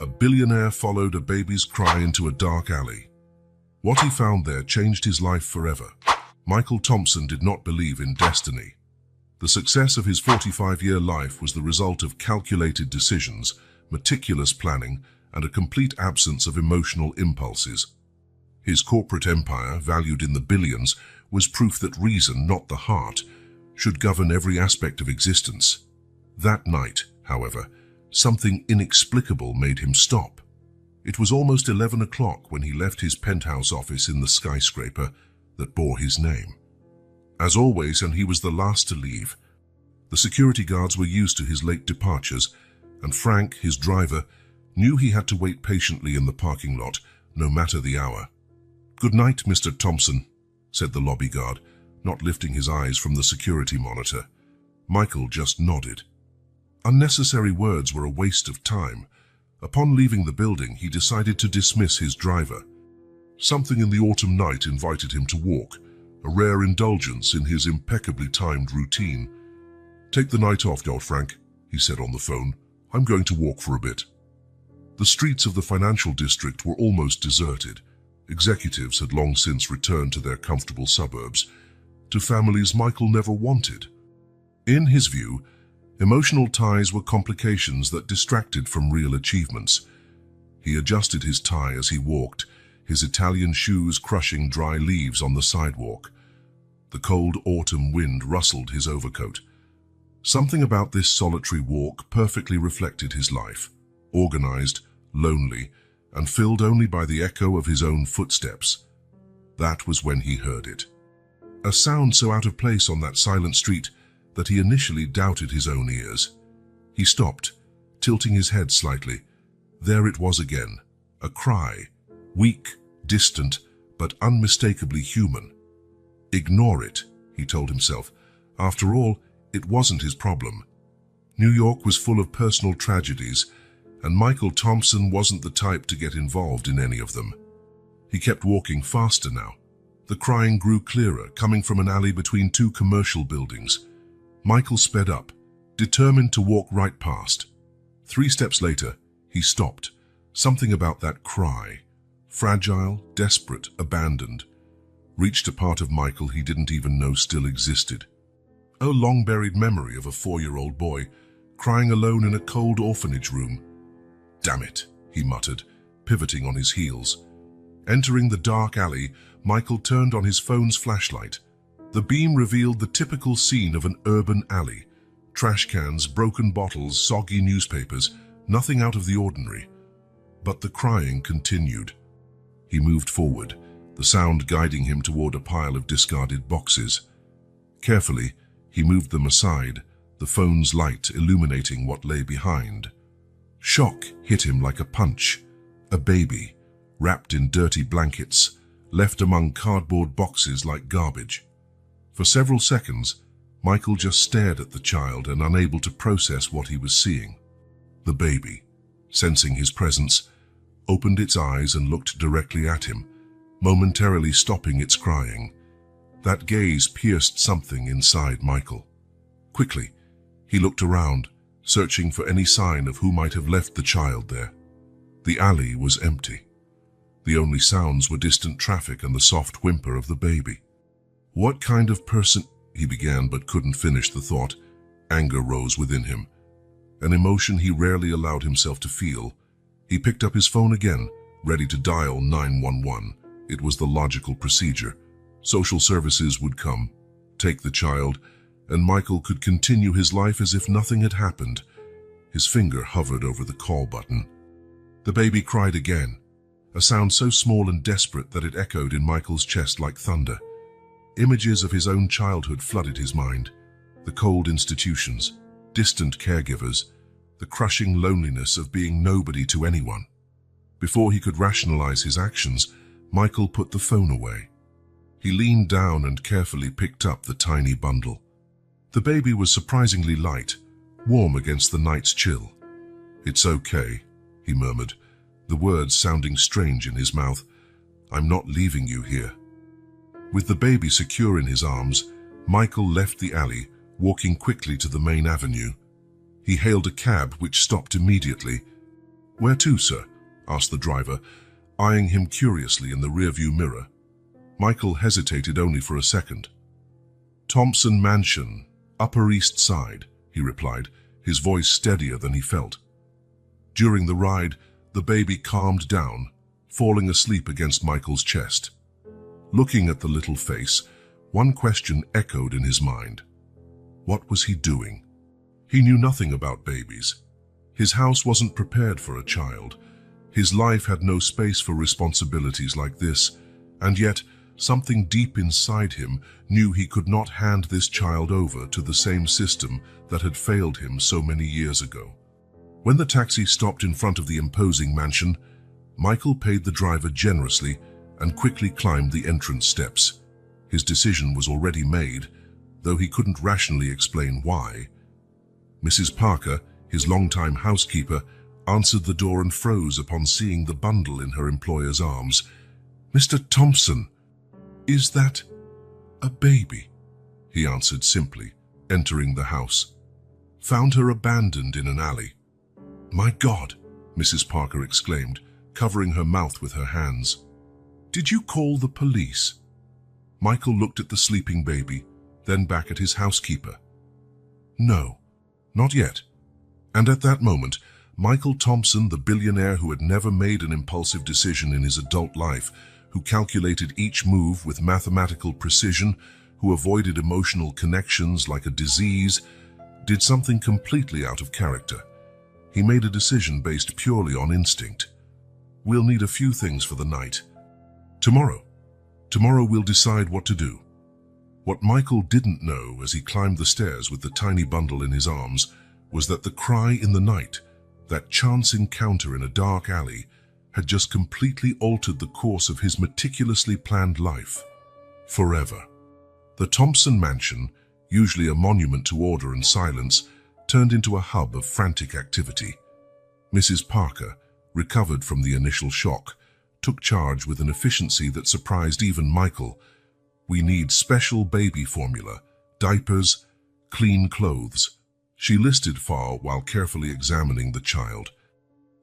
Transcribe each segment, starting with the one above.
A billionaire followed a baby's cry into a dark alley. What he found there changed his life forever. Michael Thompson did not believe in destiny. The success of his 45-year life was the result of calculated decisions, meticulous planning, and a complete absence of emotional impulses. His corporate empire, valued in the billions, was proof that reason, not the heart, should govern every aspect of existence. That night, however, something inexplicable made him stop. It was almost 11 o'clock when he left his penthouse office in the skyscraper that bore his name. As always, and he was the last to leave. The security guards were used to his late departures, and Frank, his driver, knew he had to wait patiently in the parking lot, no matter the hour. "Good night, Mr. Thompson," said the lobby guard, not lifting his eyes from the security monitor. Michael just nodded. Unnecessary words were a waste of time. Upon leaving the building, he decided to dismiss his driver. Something in the autumn night invited him to walk, a rare indulgence in his impeccably timed routine. "Take the night off, old Frank," he said on the phone. "I'm going to walk for a bit." The streets of the financial district were almost deserted. Executives had long since returned to their comfortable suburbs, to families Michael never wanted. In his view, emotional ties were complications that distracted from real achievements. He adjusted his tie as he walked, his Italian shoes crushing dry leaves on the sidewalk. The cold autumn wind rustled his overcoat. Something about this solitary walk perfectly reflected his life, organized, lonely, and filled only by the echo of his own footsteps. That was when he heard it. A sound so out of place on that silent street that he initially doubted his own ears. He stopped, tilting his head slightly. There it was again, a cry, weak, distant, but unmistakably human. Ignore it, he told himself. After all, it wasn't his problem. New York was full of personal tragedies, and Michael Thompson wasn't the type to get involved in any of them. He kept walking faster now. The crying grew clearer, coming from an alley between two commercial buildings. Michael sped up, determined to walk right past. 3 steps later, he stopped. Something about that cry, fragile, desperate, abandoned, reached a part of Michael he didn't even know still existed. A long-buried memory of a 4-year-old boy crying alone in a cold orphanage room. "Damn it," he muttered, pivoting on his heels. Entering the dark alley, Michael turned on his phone's flashlight. The beam revealed the typical scene of an urban alley. Trash cans, broken bottles, soggy newspapers, nothing out of the ordinary. But the crying continued. He moved forward, the sound guiding him toward a pile of discarded boxes. Carefully, he moved them aside, the phone's light illuminating what lay behind. Shock hit him like a punch. A baby, wrapped in dirty blankets, left among cardboard boxes like garbage. For several seconds, Michael just stared at the child and unable to process what he was seeing. The baby, sensing his presence, opened its eyes and looked directly at him, momentarily stopping its crying. That gaze pierced something inside Michael. Quickly, he looked around, searching for any sign of who might have left the child there. The alley was empty. The only sounds were distant traffic and the soft whimper of the baby. "What kind of person—" he began but couldn't finish the thought. Anger rose within him, an emotion he rarely allowed himself to feel. He picked up his phone again, ready to dial 911. It was the logical procedure. Social services would come, take the child, and Michael could continue his life as if nothing had happened. His finger hovered over the call button. The baby cried again, a sound so small and desperate that it echoed in Michael's chest like thunder. Images of his own childhood flooded his mind. The cold institutions, distant caregivers, the crushing loneliness of being nobody to anyone. Before he could rationalize his actions, Michael put the phone away. He leaned down and carefully picked up the tiny bundle. The baby was surprisingly light, warm against the night's chill. "It's okay," he murmured, the words sounding strange in his mouth. "I'm not leaving you here." With the baby secure in his arms, Michael left the alley, walking quickly to the main avenue. He hailed a cab which stopped immediately. "Where to, sir?" asked the driver, eyeing him curiously in the rearview mirror. Michael hesitated only for a second. "Thompson Mansion, Upper East Side," he replied, his voice steadier than he felt. During the ride, the baby calmed down, falling asleep against Michael's chest. Looking at the little face, one question echoed in his mind. What was he doing? He knew nothing about babies. His house wasn't prepared for a child. His life had no space for responsibilities like this, and yet something deep inside him knew he could not hand this child over to the same system that had failed him so many years ago. When the taxi stopped in front of the imposing mansion, Michael paid the driver generously and quickly climbed the entrance steps. His decision was already made, though he couldn't rationally explain why. Mrs. Parker, his longtime housekeeper, answered the door and froze upon seeing the bundle in her employer's arms. "Mr. Thompson, is that a baby?" he answered simply, entering the house. "Found her abandoned in an alley." "My God!" Mrs. Parker exclaimed, covering her mouth with her hands. "Did you call the police?" Michael looked at the sleeping baby, then back at his housekeeper. "No, not yet." And at that moment, Michael Thompson, the billionaire who had never made an impulsive decision in his adult life, who calculated each move with mathematical precision, who avoided emotional connections like a disease, did something completely out of character. He made a decision based purely on instinct. "We'll need a few things for the night. Tomorrow we'll decide what to do." What Michael didn't know as he climbed the stairs with the tiny bundle in his arms was that the cry in the night, that chance encounter in a dark alley, had just completely altered the course of his meticulously planned life. Forever. The Thompson Mansion, usually a monument to order and silence, turned into a hub of frantic activity. Mrs. Parker, recovered from the initial shock, took charge with an efficiency that surprised even Michael. "We need special baby formula, diapers, clean clothes," she listed while carefully examining the child.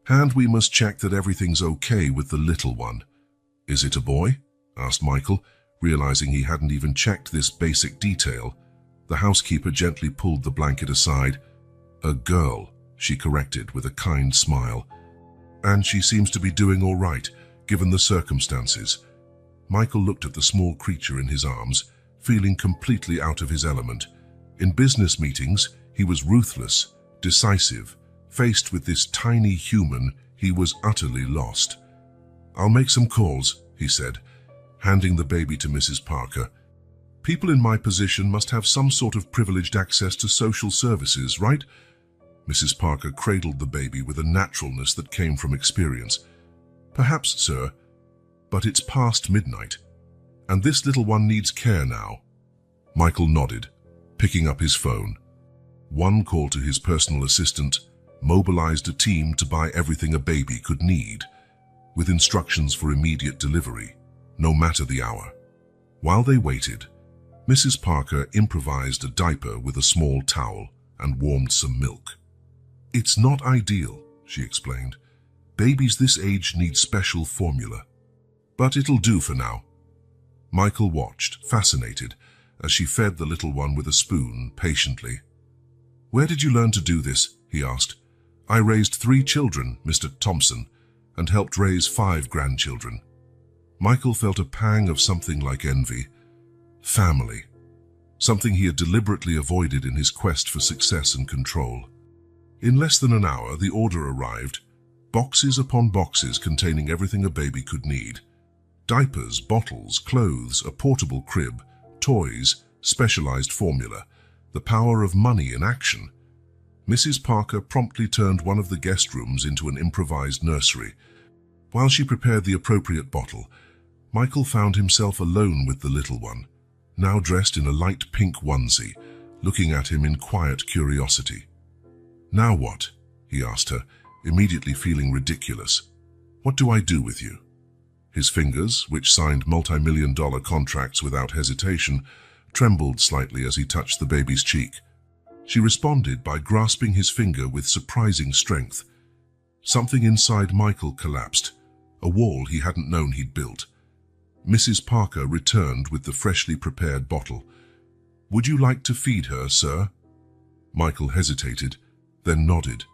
"And we must check that everything's okay with the little one." "Is it a boy?" asked Michael, realizing he hadn't even checked this basic detail. The housekeeper gently pulled the blanket aside. "A girl," she corrected with a kind smile. "And she seems to be doing all right, given the circumstances." Michael looked at the small creature in his arms, feeling completely out of his element. In business meetings, he was ruthless, decisive. Faced with this tiny human, he was utterly lost. "I'll make some calls," he said, handing the baby to Mrs. Parker. "People in my position must have some sort of privileged access to social services, right?" Mrs. Parker cradled the baby with a naturalness that came from experience. "Perhaps, sir, but it's past midnight, and this little one needs care now." Michael nodded, picking up his phone. One call to his personal assistant mobilized a team to buy everything a baby could need, with instructions for immediate delivery, no matter the hour. While they waited, Mrs. Parker improvised a diaper with a small towel and warmed some milk. "It's not ideal," she explained. "Babies this age need special formula. But it'll do for now." Michael watched, fascinated, as she fed the little one with a spoon, patiently. "Where did you learn to do this?" he asked. "I raised 3 children, Mr. Thompson, and helped raise 5 grandchildren." Michael felt a pang of something like envy. Family. Something he had deliberately avoided in his quest for success and control. In less than an hour, the order arrived, boxes upon boxes containing everything a baby could need. Diapers, bottles, clothes, a portable crib, toys, specialized formula, the power of money in action. Mrs. Parker promptly turned one of the guest rooms into an improvised nursery. While she prepared the appropriate bottle, Michael found himself alone with the little one, now dressed in a light pink onesie, looking at him in quiet curiosity. "Now what?" he asked her, immediately feeling ridiculous. "What do I do with you?" His fingers, which signed multi-million-dollar contracts without hesitation, trembled slightly as he touched the baby's cheek. She responded by grasping his finger with surprising strength. Something inside Michael collapsed, a wall he hadn't known he'd built. Mrs. Parker returned with the freshly prepared bottle. "Would you like to feed her, sir?" Michael hesitated, then nodded.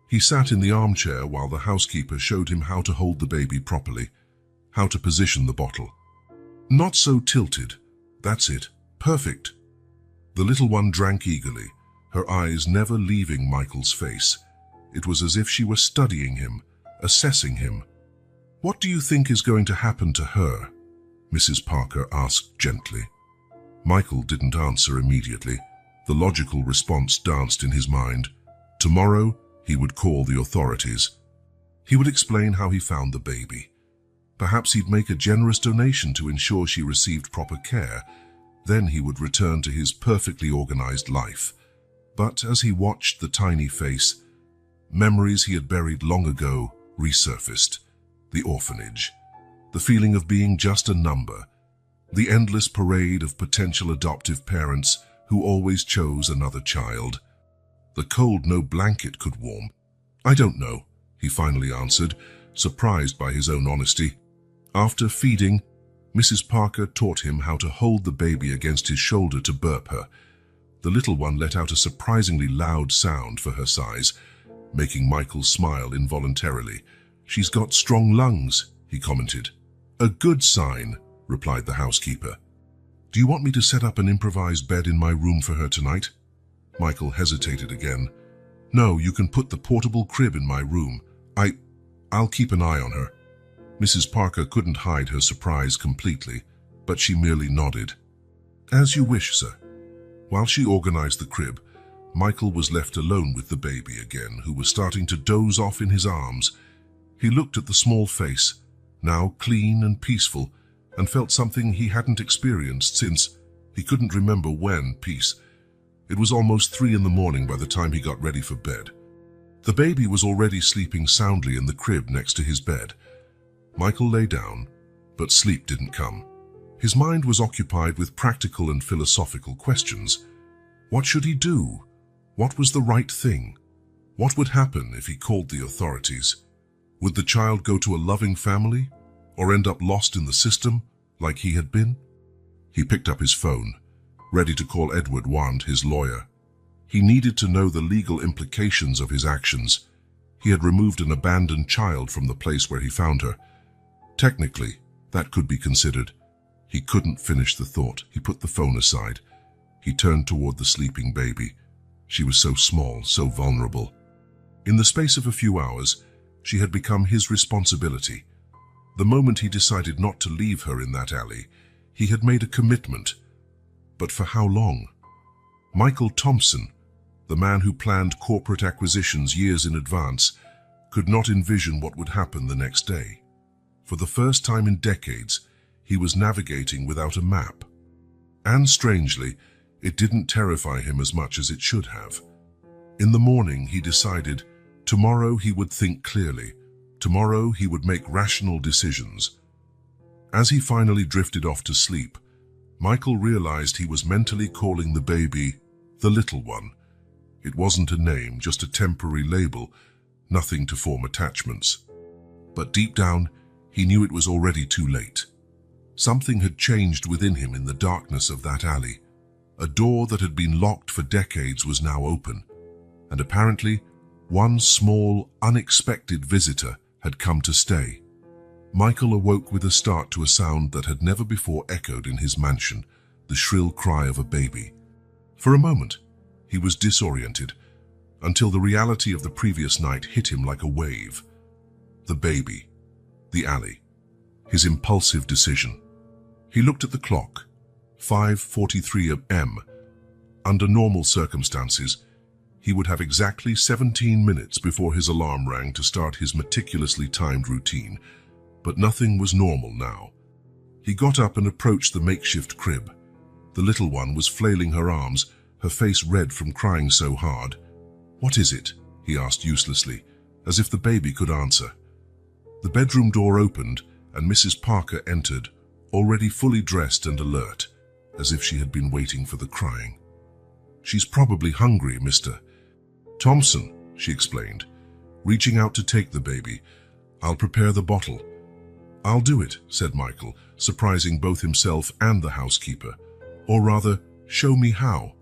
He sat in the armchair while the housekeeper showed him how to hold the baby properly, how to position the bottle. "Not so tilted. That's it. Perfect." The little one drank eagerly, her eyes never leaving Michael's face. It was as if she were studying him, assessing him. "What do you think is going to happen to her?" Mrs. Parker asked gently. Michael didn't answer immediately. The logical response danced in his mind. Tomorrow, he would call the authorities. He would explain how he found the baby. Perhaps he'd make a generous donation to ensure she received proper care. Then he would return to his perfectly organized life. But as he watched the tiny face, memories he had buried long ago resurfaced. The orphanage, the feeling of being just a number, the endless parade of potential adoptive parents who always chose another child. The cold no blanket could warm. "I don't know," he finally answered, surprised by his own honesty. After feeding, Mrs. Parker taught him how to hold the baby against his shoulder to burp her. The little one let out a surprisingly loud sound for her size, making Michael smile involuntarily. "She's got strong lungs," he commented. "A good sign," replied the housekeeper. "Do you want me to set up an improvised bed in my room for her tonight?" Michael hesitated again. "No, you can put the portable crib in my room. I'll keep an eye on her." Mrs. Parker couldn't hide her surprise completely, but she merely nodded. "As you wish, sir." While she organized the crib, Michael was left alone with the baby again, who was starting to doze off in his arms. He looked at the small face, now clean and peaceful, and felt something he hadn't experienced since he couldn't remember when. Peace. It was almost 3 in the morning by the time he got ready for bed. The baby was already sleeping soundly in the crib next to his bed. Michael lay down, but sleep didn't come. His mind was occupied with practical and philosophical questions. What should he do? What was the right thing? What would happen if he called the authorities? Would the child go to a loving family, or end up lost in the system, like he had been? He picked up his phone, ready to call Edward Wand, his lawyer. He needed to know the legal implications of his actions. He had removed an abandoned child from the place where he found her. Technically, that could be considered. He couldn't finish the thought. He put the phone aside. He turned toward the sleeping baby. She was so small, so vulnerable. In the space of a few hours, she had become his responsibility. The moment he decided not to leave her in that alley, he had made a commitment. But for how long? Michael Thompson, the man who planned corporate acquisitions years in advance, could not envision what would happen the next day. For the first time in decades, he was navigating without a map. And strangely, it didn't terrify him as much as it should have. In the morning, he decided tomorrow he would think clearly. Tomorrow he would make rational decisions. As he finally drifted off to sleep, Michael realized he was mentally calling the baby the little one. It wasn't a name, just a temporary label, nothing to form attachments. But deep down, he knew it was already too late. Something had changed within him in the darkness of that alley. A door that had been locked for decades was now open, and apparently, one small, unexpected visitor had come to stay. Michael awoke with a start to a sound that had never before echoed in his mansion, the shrill cry of a baby. For a moment, he was disoriented, until the reality of the previous night hit him like a wave. The baby, the alley, his impulsive decision. He looked at the clock, 5:43 a.m. Under normal circumstances, he would have exactly 17 minutes before his alarm rang to start his meticulously timed routine, but nothing was normal now. He got up and approached the makeshift crib. The little one was flailing her arms, her face red from crying so hard. "What is it?" he asked uselessly, as if the baby could answer. The bedroom door opened, and Mrs. Parker entered, already fully dressed and alert, as if she had been waiting for the crying. "She's probably hungry, Mr. Thompson," she explained. reaching out to take the baby. "I'll prepare the bottle." "I'll do it," said Michael, surprising both himself and the housekeeper. "Or rather, show me how."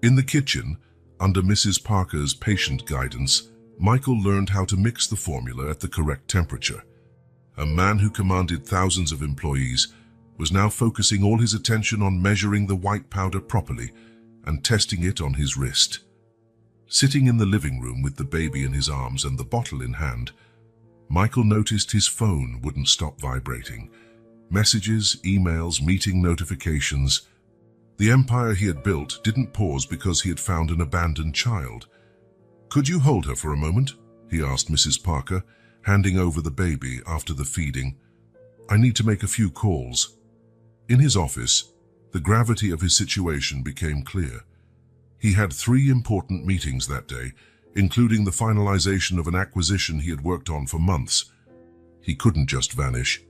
In the kitchen, under Mrs. Parker's patient guidance, Michael learned how to mix the formula at the correct temperature. A man who commanded thousands of employees was now focusing all his attention on measuring the white powder properly and testing it on his wrist. Sitting in the living room with the baby in his arms and the bottle in hand, Michael noticed his phone wouldn't stop vibrating. Messages, emails, meeting notifications. The empire he had built didn't pause because he had found an abandoned child. "Could you hold her for a moment?" he asked Mrs. Parker, handing over the baby after the feeding. "I need to make a few calls." In his office, the gravity of his situation became clear. He had 3 important meetings that day, including the finalization of an acquisition he had worked on for months. He couldn't just vanish,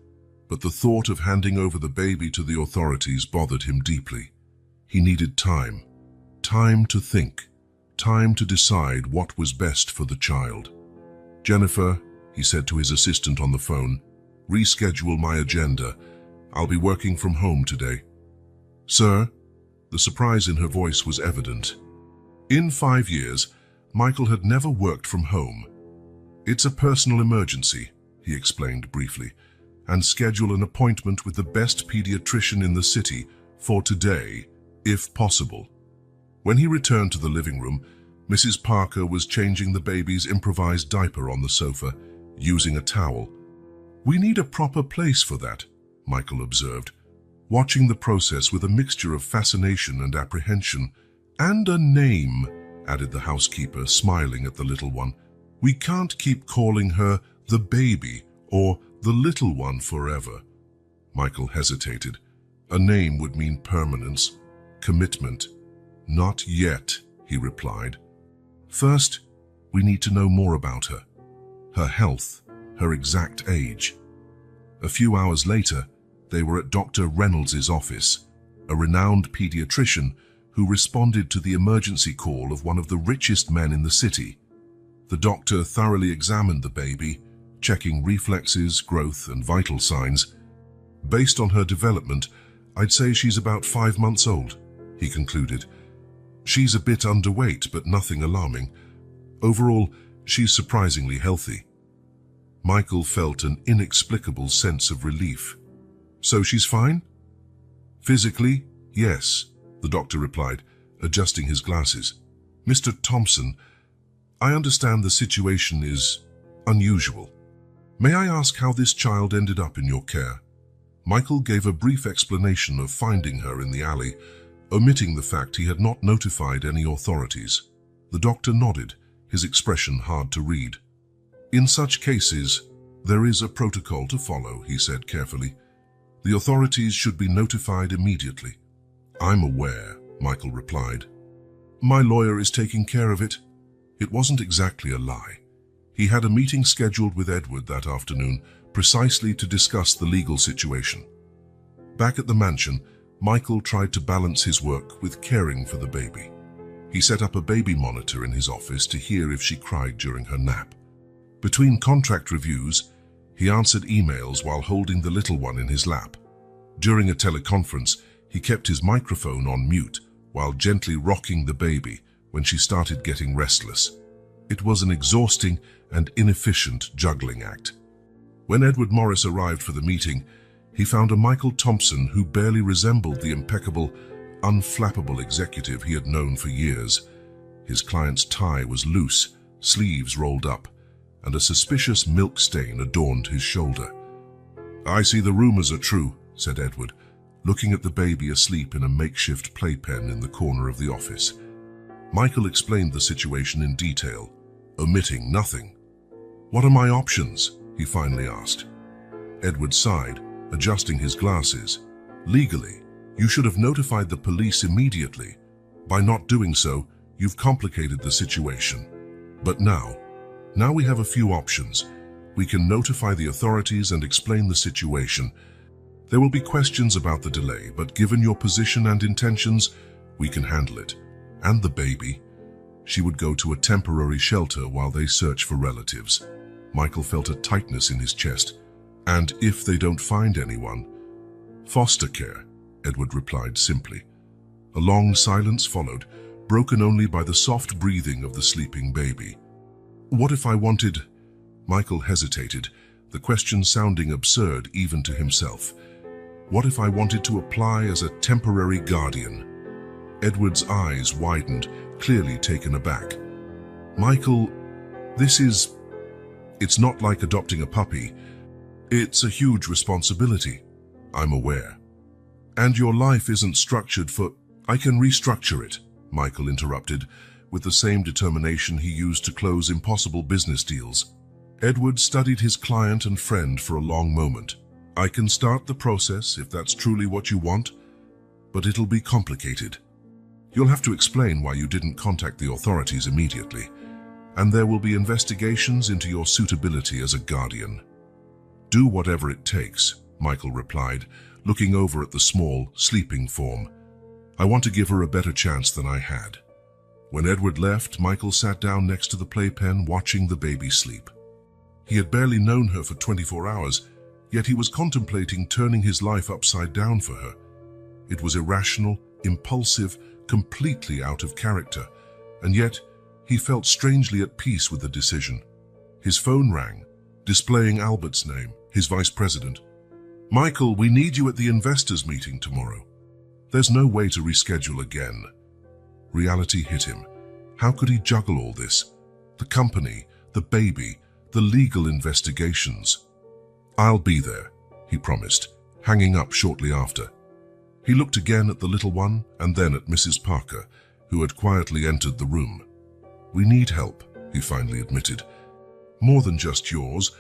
but the thought of handing over the baby to the authorities bothered him deeply. He needed time. Time to think. Time to decide what was best for the child. "Jennifer," he said to his assistant on the phone, "reschedule my agenda. I'll be working from home today." "Sir?" The surprise in her voice was evident. In 5 years, Michael had never worked from home. "It's a personal emergency," he explained briefly, "and schedule an appointment with the best pediatrician in the city for today, if possible." When he returned to the living room, Mrs. Parker was changing the baby's improvised diaper on the sofa, using a towel. "We need a proper place for that," Michael observed, watching the process with a mixture of fascination and apprehension. "And a name," added the housekeeper, smiling at the little one. "We can't keep calling her the baby or the little one forever." Michael hesitated. A name would mean permanence, commitment. "Not yet," he replied. "First, we need to know more about her. Her health, her exact age." A few hours later, they were at Dr. Reynolds's office, a renowned pediatrician who responded to the emergency call of one of the richest men in the city. The doctor thoroughly examined the baby, checking reflexes, growth, and vital signs. "Based on her development, I'd say she's about 5 months old," he concluded. "She's a bit underweight, but nothing alarming. Overall, she's surprisingly healthy." Michael felt an inexplicable sense of relief. "So she's fine?" "Physically, yes," the doctor replied, adjusting his glasses. "Mr. Thompson, I understand the situation is unusual. May I ask how this child ended up in your care?" Michael gave a brief explanation of finding her in the alley, omitting the fact he had not notified any authorities. The doctor nodded, his expression hard to read. "In such cases, there is a protocol to follow," he said carefully. "The authorities should be notified immediately." "I'm aware," Michael replied. "My lawyer is taking care of it." It wasn't exactly a lie. He had a meeting scheduled with Edward that afternoon, precisely to discuss the legal situation. Back at the mansion, Michael tried to balance his work with caring for the baby. He set up a baby monitor in his office to hear if she cried during her nap. Between contract reviews, he answered emails while holding the little one in his lap. During a teleconference, he kept his microphone on mute while gently rocking the baby when she started getting restless. It was an exhausting and inefficient juggling act. When Edward Morris arrived for the meeting, he found a Michael Thompson who barely resembled the impeccable, unflappable executive he had known for years. His client's tie was loose, sleeves rolled up, and a suspicious milk stain adorned his shoulder. "I see the rumors are true," said Edward, looking at the baby asleep in a makeshift playpen in the corner of the office. Michael explained the situation in detail, omitting nothing. "What are my options?" he finally asked. Edward sighed, adjusting his glasses. "Legally, you should have notified the police immediately. By not doing so, you've complicated the situation. But now we have a few options. We can notify the authorities and explain the situation. There will be questions about the delay, but given your position and intentions, we can handle it. And the baby. She would go to a temporary shelter while they search for relatives. Michael felt a tightness in his chest. And if they don't find anyone? Foster care, Edward replied simply. A long silence followed, broken only by the soft breathing of the sleeping baby. What if I wanted... Michael hesitated, the question sounding absurd even to himself. What if I wanted to apply as a temporary guardian? Edward's eyes widened, clearly taken aback. Michael, it's not like adopting a puppy. It's a huge responsibility. I'm aware. And your life isn't structured for... I can restructure it, Michael interrupted, with the same determination he used to close impossible business deals. Edward studied his client and friend for a long moment. I can start the process if that's truly what you want, but it'll be complicated. You'll have to explain why you didn't contact the authorities immediately, and there will be investigations into your suitability as a guardian. Do whatever it takes, Michael replied, looking over at the small, sleeping form. I want to give her a better chance than I had. When Edward left, Michael sat down next to the playpen watching the baby sleep. He had barely known her for 24 hours, yet he was contemplating turning his life upside down for her. It was irrational, impulsive, completely out of character, and yet he felt strangely at peace with the decision. His phone rang, displaying Albert's name, his vice president. Michael, we need you at the investors' meeting tomorrow. There's no way to reschedule again. Reality hit him. How could he juggle all this? The company, the baby, the legal investigations. I'll be there, he promised, hanging up shortly after. He looked again at the little one and then at Mrs. Parker, who had quietly entered the room. We need help, he finally admitted. More than just yours,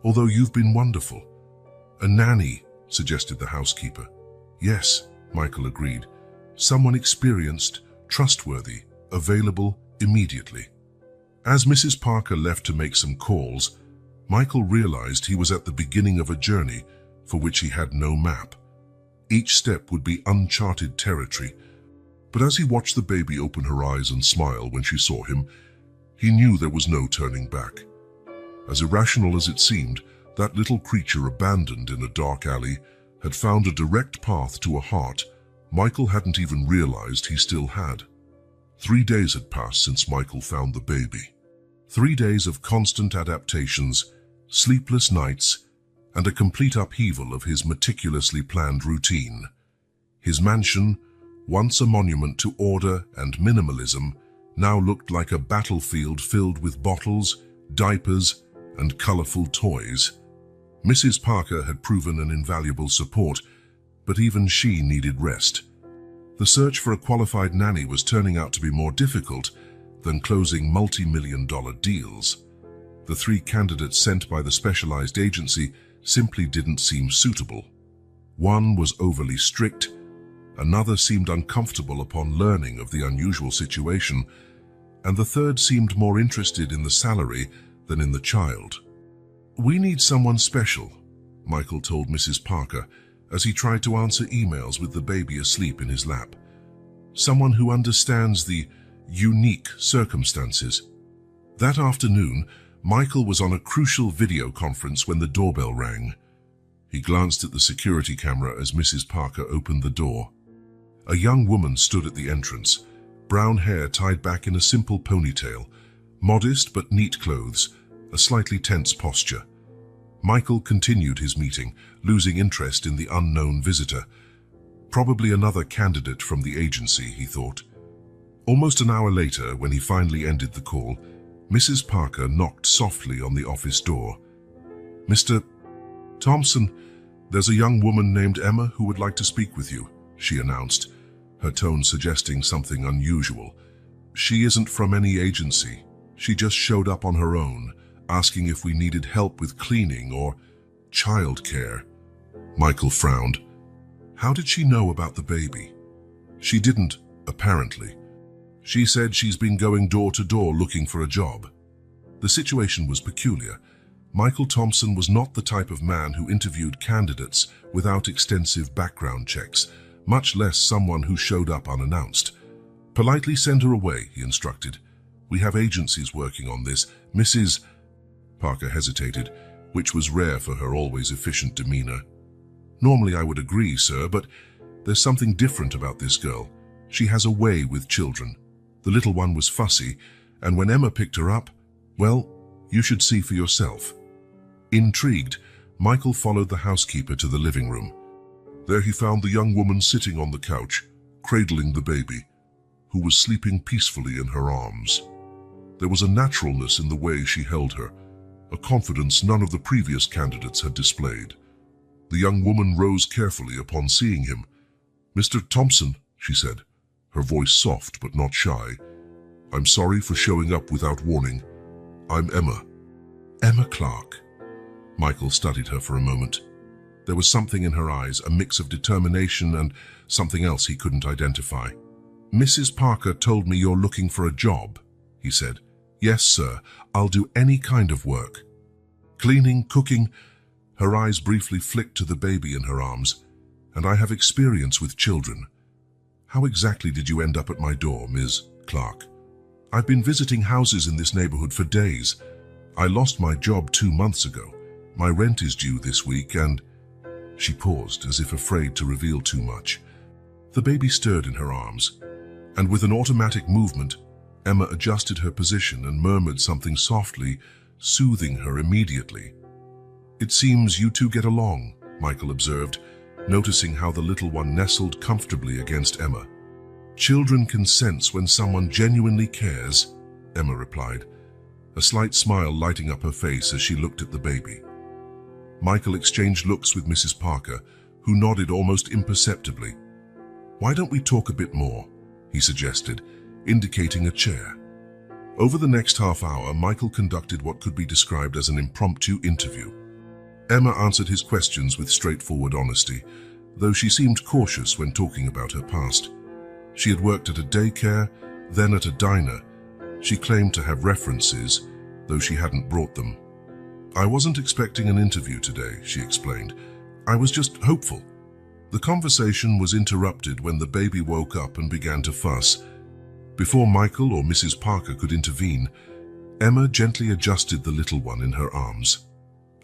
although you've been wonderful. A nanny, suggested the housekeeper. Yes, Michael agreed. Someone experienced, trustworthy, available immediately. As Mrs. Parker left to make some calls, Michael realized he was at the beginning of a journey for which he had no map. Each step would be uncharted territory, but as he watched the baby open her eyes and smile when she saw him, he knew there was no turning back. As irrational as it seemed, that little creature abandoned in a dark alley had found a direct path to a heart Michael hadn't even realized he still had. 3 days had passed since Michael found the baby. 3 days of constant adaptations, sleepless nights, and a complete upheaval of his meticulously planned routine. His mansion, once a monument to order and minimalism, now looked like a battlefield filled with bottles, diapers, and colorful toys. Mrs. Parker had proven an invaluable support, but even she needed rest. The search for a qualified nanny was turning out to be more difficult than closing multi-million-dollar deals. The 3 candidates sent by the specialized agency simply didn't seem suitable. One was overly strict, another seemed uncomfortable upon learning of the unusual situation, and the third seemed more interested in the salary than in the child. We need someone special, Michael told Mrs. Parker as he tried to answer emails with the baby asleep in his lap. Someone who understands the unique circumstances. That afternoon, Michael was on a crucial video conference when the doorbell rang. He glanced at the security camera as Mrs. Parker opened the door. A young woman stood at the entrance, brown hair tied back in a simple ponytail, modest but neat clothes, a slightly tense posture. Michael continued his meeting, losing interest in the unknown visitor. Probably another candidate from the agency, he thought. Almost an hour later, when he finally ended the call, Mrs. Parker knocked softly on the office door. Mr. Thompson, there's a young woman named Emma who would like to speak with you, she announced, her tone suggesting something unusual. She isn't from any agency. She just showed up on her own, asking if we needed help with cleaning or childcare. Michael frowned. How did she know about the baby? She didn't, apparently. She said she's been going door to door looking for a job. The situation was peculiar. Michael Thompson was not the type of man who interviewed candidates without extensive background checks, much less someone who showed up unannounced. Politely send her away, he instructed. We have agencies working on this. Mrs. Parker hesitated, which was rare for her always efficient demeanor. Normally I would agree, sir, but there's something different about this girl. She has a way with children. The little one was fussy, and when Emma picked her up, well, you should see for yourself. Intrigued, Michael followed the housekeeper to the living room. There he found the young woman sitting on the couch, cradling the baby, who was sleeping peacefully in her arms. There was a naturalness in the way she held her, a confidence none of the previous candidates had displayed. The young woman rose carefully upon seeing him. "Mr. Thompson," she said, her voice soft but not shy. "I'm sorry for showing up without warning. I'm Emma." Emma Clark. Michael studied her for a moment. There was something in her eyes, a mix of determination and something else he couldn't identify. "Mrs. Parker told me you're looking for a job," he said. "Yes, sir. I'll do any kind of work." Cleaning, cooking. Her eyes briefly flicked to the baby in her arms. "And I have experience with children." "How exactly did you end up at my door, Ms. Clark?" "I've been visiting houses in this neighborhood for days. I lost my job 2 months ago. My rent is due this week and—" She paused, as if afraid to reveal too much. The baby stirred in her arms, and with an automatic movement, Emma adjusted her position and murmured something softly, soothing her immediately. "It seems you two get along," Michael observed, noticing how the little one nestled comfortably against Emma. "Children can sense when someone genuinely cares," Emma replied, a slight smile lighting up her face as she looked at the baby. Michael exchanged looks with Mrs. Parker, who nodded almost imperceptibly. "Why don't we talk a bit more?" he suggested, indicating a chair. Over the next half hour, Michael conducted what could be described as an impromptu interview. Emma answered his questions with straightforward honesty, though she seemed cautious when talking about her past. She had worked at a daycare, then at a diner. She claimed to have references, though she hadn't brought them. "I wasn't expecting an interview today," she explained. "I was just hopeful." The conversation was interrupted when the baby woke up and began to fuss. Before Michael or Mrs. Parker could intervene, Emma gently adjusted the little one in her arms.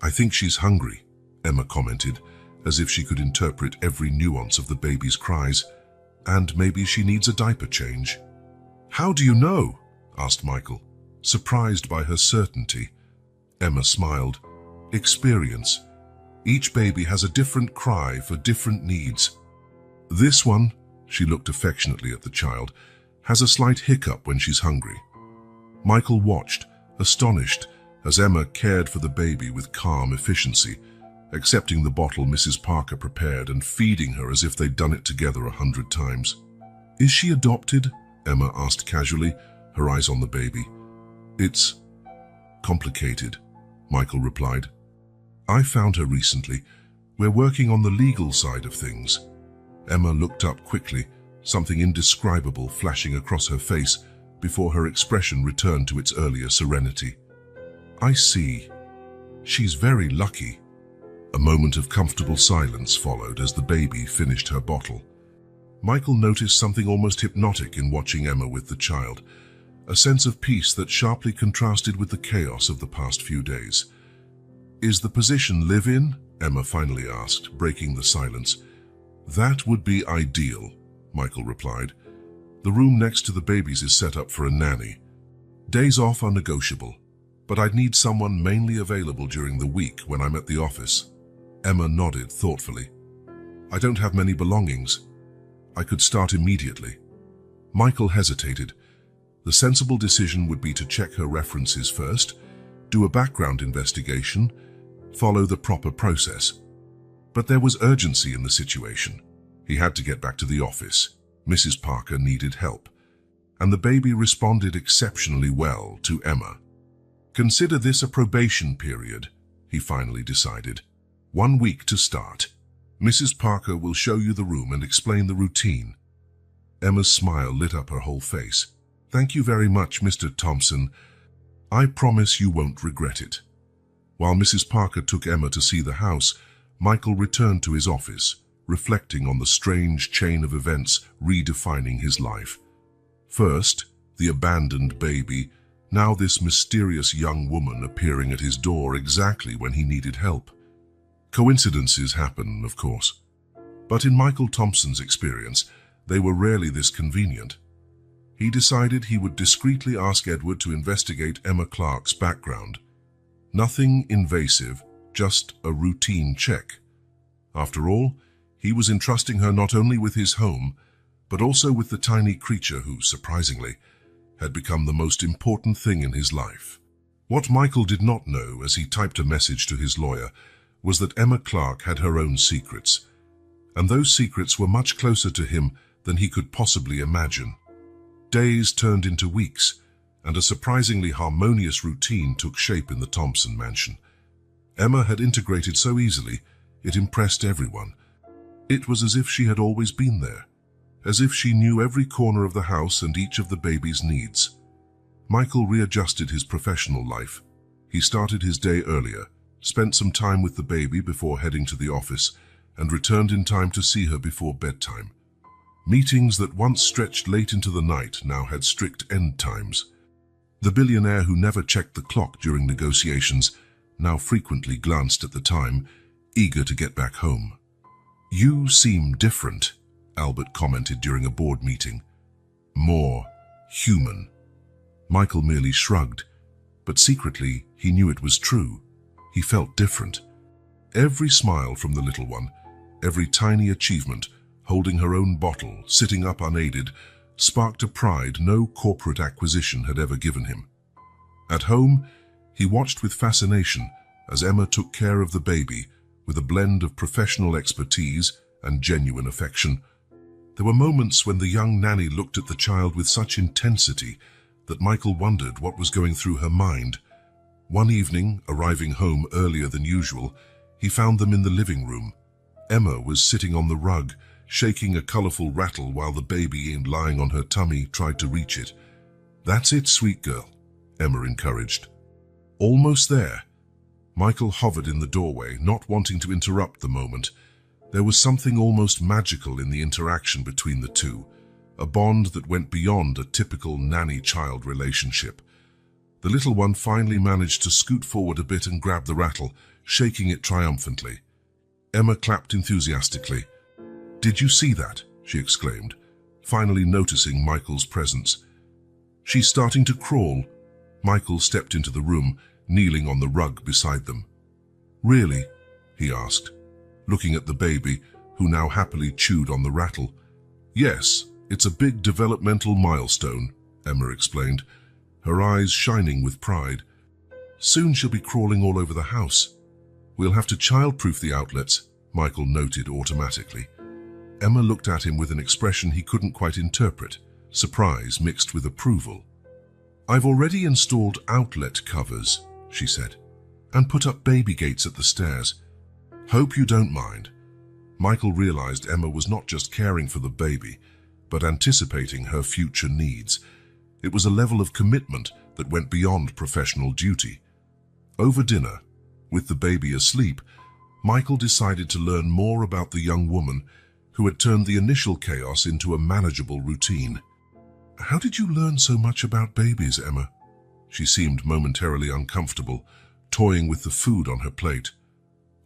"I think she's hungry," Emma commented, as if she could interpret every nuance of the baby's cries. "And maybe she needs a diaper change." "How do you know?" asked Michael, surprised by her certainty. Emma smiled. "Experience. Each baby has a different cry for different needs. This one," she looked affectionately at the child, "has a slight hiccup when she's hungry." Michael watched, astonished, as Emma cared for the baby with calm efficiency, accepting the bottle Mrs. Parker prepared and feeding her as if they'd done it together 100 times. "Is she adopted?" Emma asked casually, her eyes on the baby. "It's complicated," Michael replied. "I found her recently. We're working on the legal side of things." Emma looked up quickly, something indescribable flashing across her face before her expression returned to its earlier serenity. "I see. She's very lucky." A moment of comfortable silence followed as the baby finished her bottle. Michael noticed something almost hypnotic in watching Emma with the child, a sense of peace that sharply contrasted with the chaos of the past few days. "Is the position live-in?" Emma finally asked, breaking the silence. "That would be ideal," Michael replied. "The room next to the babies is set up for a nanny. Days off are negotiable, but I'd need someone mainly available during the week when I'm at the office." Emma nodded thoughtfully. "I don't have many belongings. I could start immediately." Michael hesitated. The sensible decision would be to check her references first, do a background investigation, follow the proper process. But there was urgency in the situation. He had to get back to the office. Mrs. Parker needed help, and the baby responded exceptionally well to Emma. "Consider this a probation period," he finally decided. "1 week to start. Mrs. Parker will show you the room and explain the routine." Emma's smile lit up her whole face. "Thank you very much, Mr. Thompson. I promise you won't regret it." While Mrs. Parker took Emma to see the house, Michael returned to his office, reflecting on the strange chain of events redefining his life. First, the abandoned baby, now this mysterious young woman appearing at his door exactly when he needed help. Coincidences happen, of course, but in Michael Thompson's experience, they were rarely this convenient. He decided he would discreetly ask Edward to investigate Emma Clark's background. Nothing invasive, just a routine check. After all, he was entrusting her not only with his home, but also with the tiny creature who, surprisingly, had become the most important thing in his life. What Michael did not know as he typed a message to his lawyer was that Emma Clark had her own secrets, and those secrets were much closer to him than he could possibly imagine. Days turned into weeks, and a surprisingly harmonious routine took shape in the Thompson mansion. Emma had integrated so easily, it impressed everyone. It was as if she had always been there, as if she knew every corner of the house and each of the baby's needs. Michael readjusted his professional life. He started his day earlier, spent some time with the baby before heading to the office, and returned in time to see her before bedtime. Meetings that once stretched late into the night now had strict end times. The billionaire who never checked the clock during negotiations now frequently glanced at the time, eager to get back home. "You seem different," Albert commented during a board meeting. "More human." Michael merely shrugged, but secretly he knew it was true. He felt different. Every smile from the little one, every tiny achievement, holding her own bottle, sitting up unaided, sparked a pride no corporate acquisition had ever given him. At home, he watched with fascination as Emma took care of the baby with a blend of professional expertise and genuine affection. There were moments when the young nanny looked at the child with such intensity that Michael wondered what was going through her mind. One evening, arriving home earlier than usual, he found them in the living room. Emma was sitting on the rug, shaking a colorful rattle while the baby, lying on her tummy, tried to reach it. "That's it, sweet girl," Emma encouraged. Almost there. Michael hovered in the doorway, not wanting to interrupt the moment. There was something almost magical in the interaction between the two, a bond that went beyond a typical nanny-child relationship. The little one finally managed to scoot forward a bit and grab the rattle, shaking it triumphantly. Emma clapped enthusiastically. "Did you see that?" she exclaimed, finally noticing Michael's presence. "She's starting to crawl." Michael stepped into the room, kneeling on the rug beside them. "Really?" he asked, looking at the baby, who now happily chewed on the rattle. "Yes, it's a big developmental milestone," Emma explained, her eyes shining with pride. "Soon she'll be crawling all over the house. We'll have to child-proof the outlets," Michael noted automatically. Emma looked at him with an expression he couldn't quite interpret, surprise mixed with approval. "I've already installed outlet covers," she said, "and put up baby gates at the stairs. Hope you don't mind." Michael realized Emma was not just caring for the baby, but anticipating her future needs. It was a level of commitment that went beyond professional duty. Over dinner, with the baby asleep, Michael decided to learn more about the young woman who had turned the initial chaos into a manageable routine. "How did you learn so much about babies, Emma?" She seemed momentarily uncomfortable, toying with the food on her plate.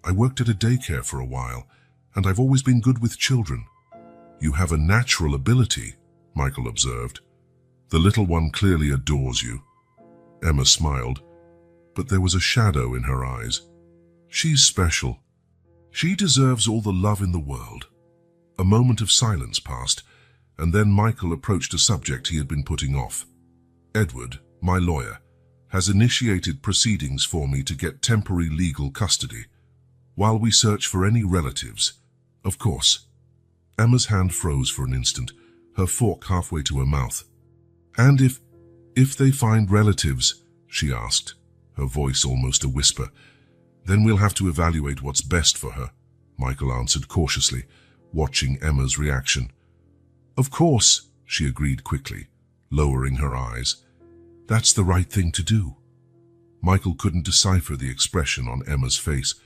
"I worked at a daycare for a while, and I've always been good with children." "You have a natural ability," Michael observed. "The little one clearly adores you." Emma smiled, but there was a shadow in her eyes. "She's special. She deserves all the love in the world." A moment of silence passed, and then Michael approached a subject he had been putting off. "Edward, my lawyer, has initiated proceedings for me to get temporary legal custody, while we search for any relatives. Of course." Emma's hand froze for an instant, her fork halfway to her mouth. "And if they find relatives," she asked, her voice almost a whisper, "then we'll have to evaluate what's best for her," Michael answered cautiously, watching Emma's reaction. "Of course," she agreed quickly, lowering her eyes. "That's the right thing to do." Michael couldn't decipher the expression on Emma's face.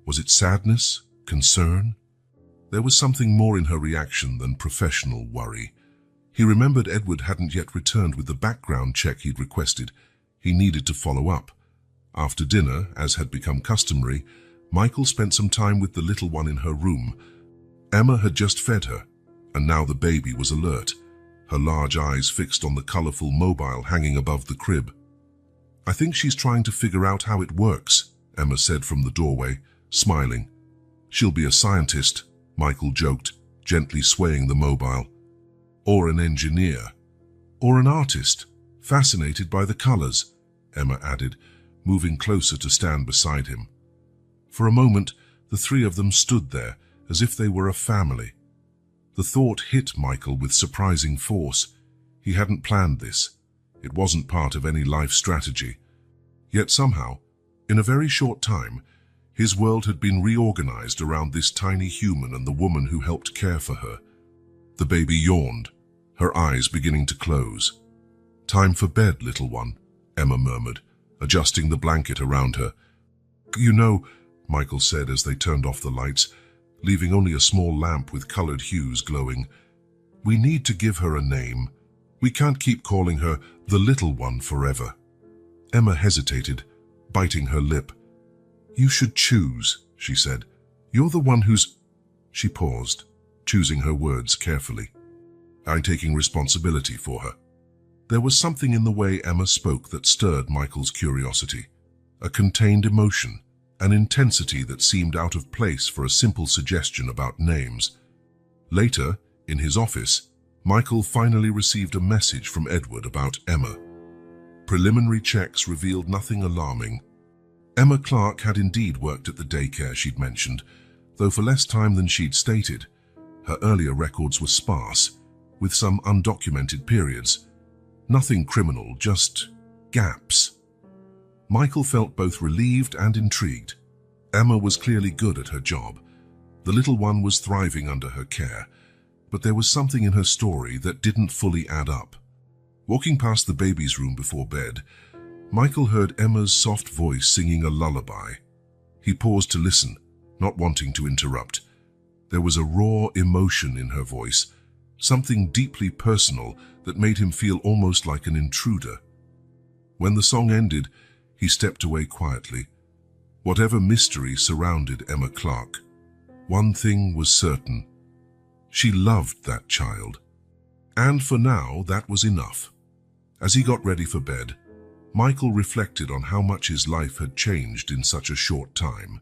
Was it sadness? Concern? There was something more in her reaction than professional worry. He remembered Edward hadn't yet returned with the background check he'd requested. He needed to follow up. After dinner, as had become customary, Michael spent some time with the little one in her room. Emma had just fed her, and now the baby was alert, her large eyes fixed on the colorful mobile hanging above the crib. "I think she's trying to figure out how it works," Emma said from the doorway, smiling. "She'll be a scientist," Michael joked, gently swaying the mobile. "Or an engineer. Or an artist, fascinated by the colors," Emma added, moving closer to stand beside him. For a moment, the three of them stood there, as if they were a family. The thought hit Michael with surprising force. He hadn't planned this. It wasn't part of any life strategy. Yet somehow, in a very short time, his world had been reorganized around this tiny human and the woman who helped care for her. The baby yawned, her eyes beginning to close. "Time for bed, little one," Emma murmured, adjusting the blanket around her. "You know," Michael said as they turned off the lights, leaving only a small lamp with colored hues glowing, "we need to give her a name. We can't keep calling her the little one forever." Emma hesitated, biting her lip. "You should choose," she said. "You're the one who's—" She paused, choosing her words carefully. "I'm taking responsibility for her." There was something in the way Emma spoke that stirred Michael's curiosity, a contained emotion, an intensity that seemed out of place for a simple suggestion about names. Later, in his office, Michael finally received a message from Edward about Emma. Preliminary checks revealed nothing alarming. Emma Clark had indeed worked at the daycare she'd mentioned, though for less time than she'd stated. Her earlier records were sparse, with some undocumented periods. Nothing criminal, just gaps. Michael felt both relieved and intrigued. Emma was clearly good at her job. The little one was thriving under her care, but there was something in her story that didn't fully add up. Walking past the baby's room before bed, Michael heard Emma's soft voice singing a lullaby. He paused to listen, not wanting to interrupt. There was a raw emotion in her voice, something deeply personal that made him feel almost like an intruder. When the song ended, he stepped away quietly. Whatever mystery surrounded Emma Clark, one thing was certain. She loved that child. And for now, that was enough. As he got ready for bed, Michael reflected on how much his life had changed in such a short time.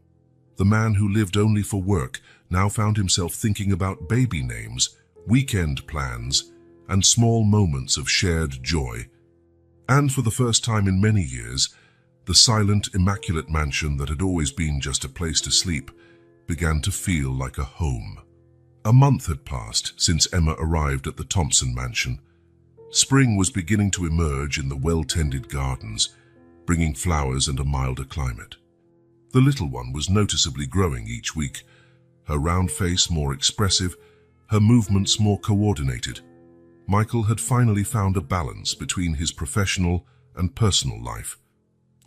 The man who lived only for work now found himself thinking about baby names, weekend plans, and small moments of shared joy. And for the first time in many years, the silent, immaculate mansion that had always been just a place to sleep began to feel like a home. A month had passed since Emma arrived at the Thompson mansion. Spring was beginning to emerge in the well-tended gardens, bringing flowers and a milder climate. The little one was noticeably growing each week, her round face more expressive, her movements more coordinated. Michael had finally found a balance between his professional and personal life.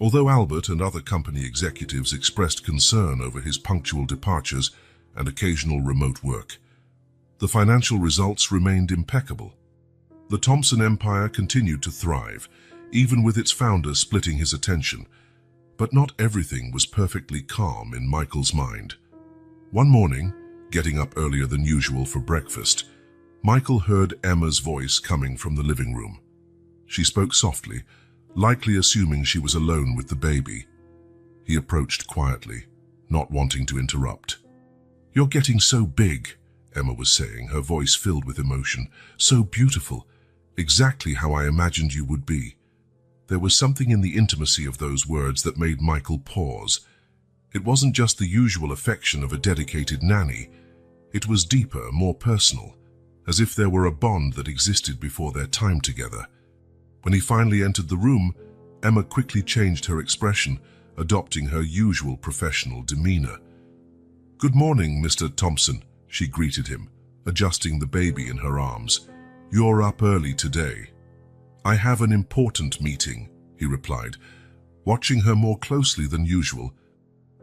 Although Albert and other company executives expressed concern over his punctual departures and occasional remote work, the financial results remained impeccable. The Thompson empire continued to thrive, even with its founder splitting his attention. But not everything was perfectly calm in Michael's mind. One morning, getting up earlier than usual for breakfast, Michael heard Emma's voice coming from the living room. She spoke softly, likely assuming she was alone with the baby. He approached quietly, not wanting to interrupt. "You're getting so big," Emma was saying, her voice filled with emotion. "So beautiful. Exactly how I imagined you would be." There was something in the intimacy of those words that made Michael pause. It wasn't just the usual affection of a dedicated nanny. It was deeper, more personal, as if there were a bond that existed before their time together. When he finally entered the room, Emma quickly changed her expression, adopting her usual professional demeanor. "Good morning, Mr. Thompson," she greeted him, adjusting the baby in her arms. "You're up early today." "I have an important meeting," he replied, watching her more closely than usual.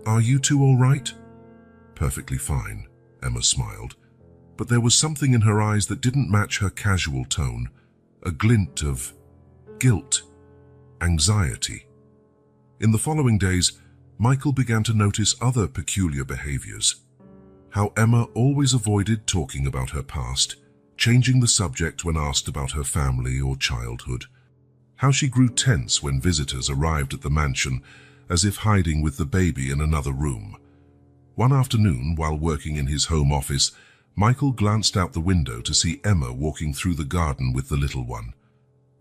"Are you two all right?" "Perfectly fine," Emma smiled. but there was something in her eyes that didn't match her casual tone, a glint of guilt, anxiety. In the following days, Michael began to notice other peculiar behaviors. How Emma always avoided talking about her past, changing the subject when asked about her family or childhood. How she grew tense when visitors arrived at the mansion, as if hiding with the baby in another room. One afternoon, while working in his home office, Michael glanced out the window to see Emma walking through the garden with the little one.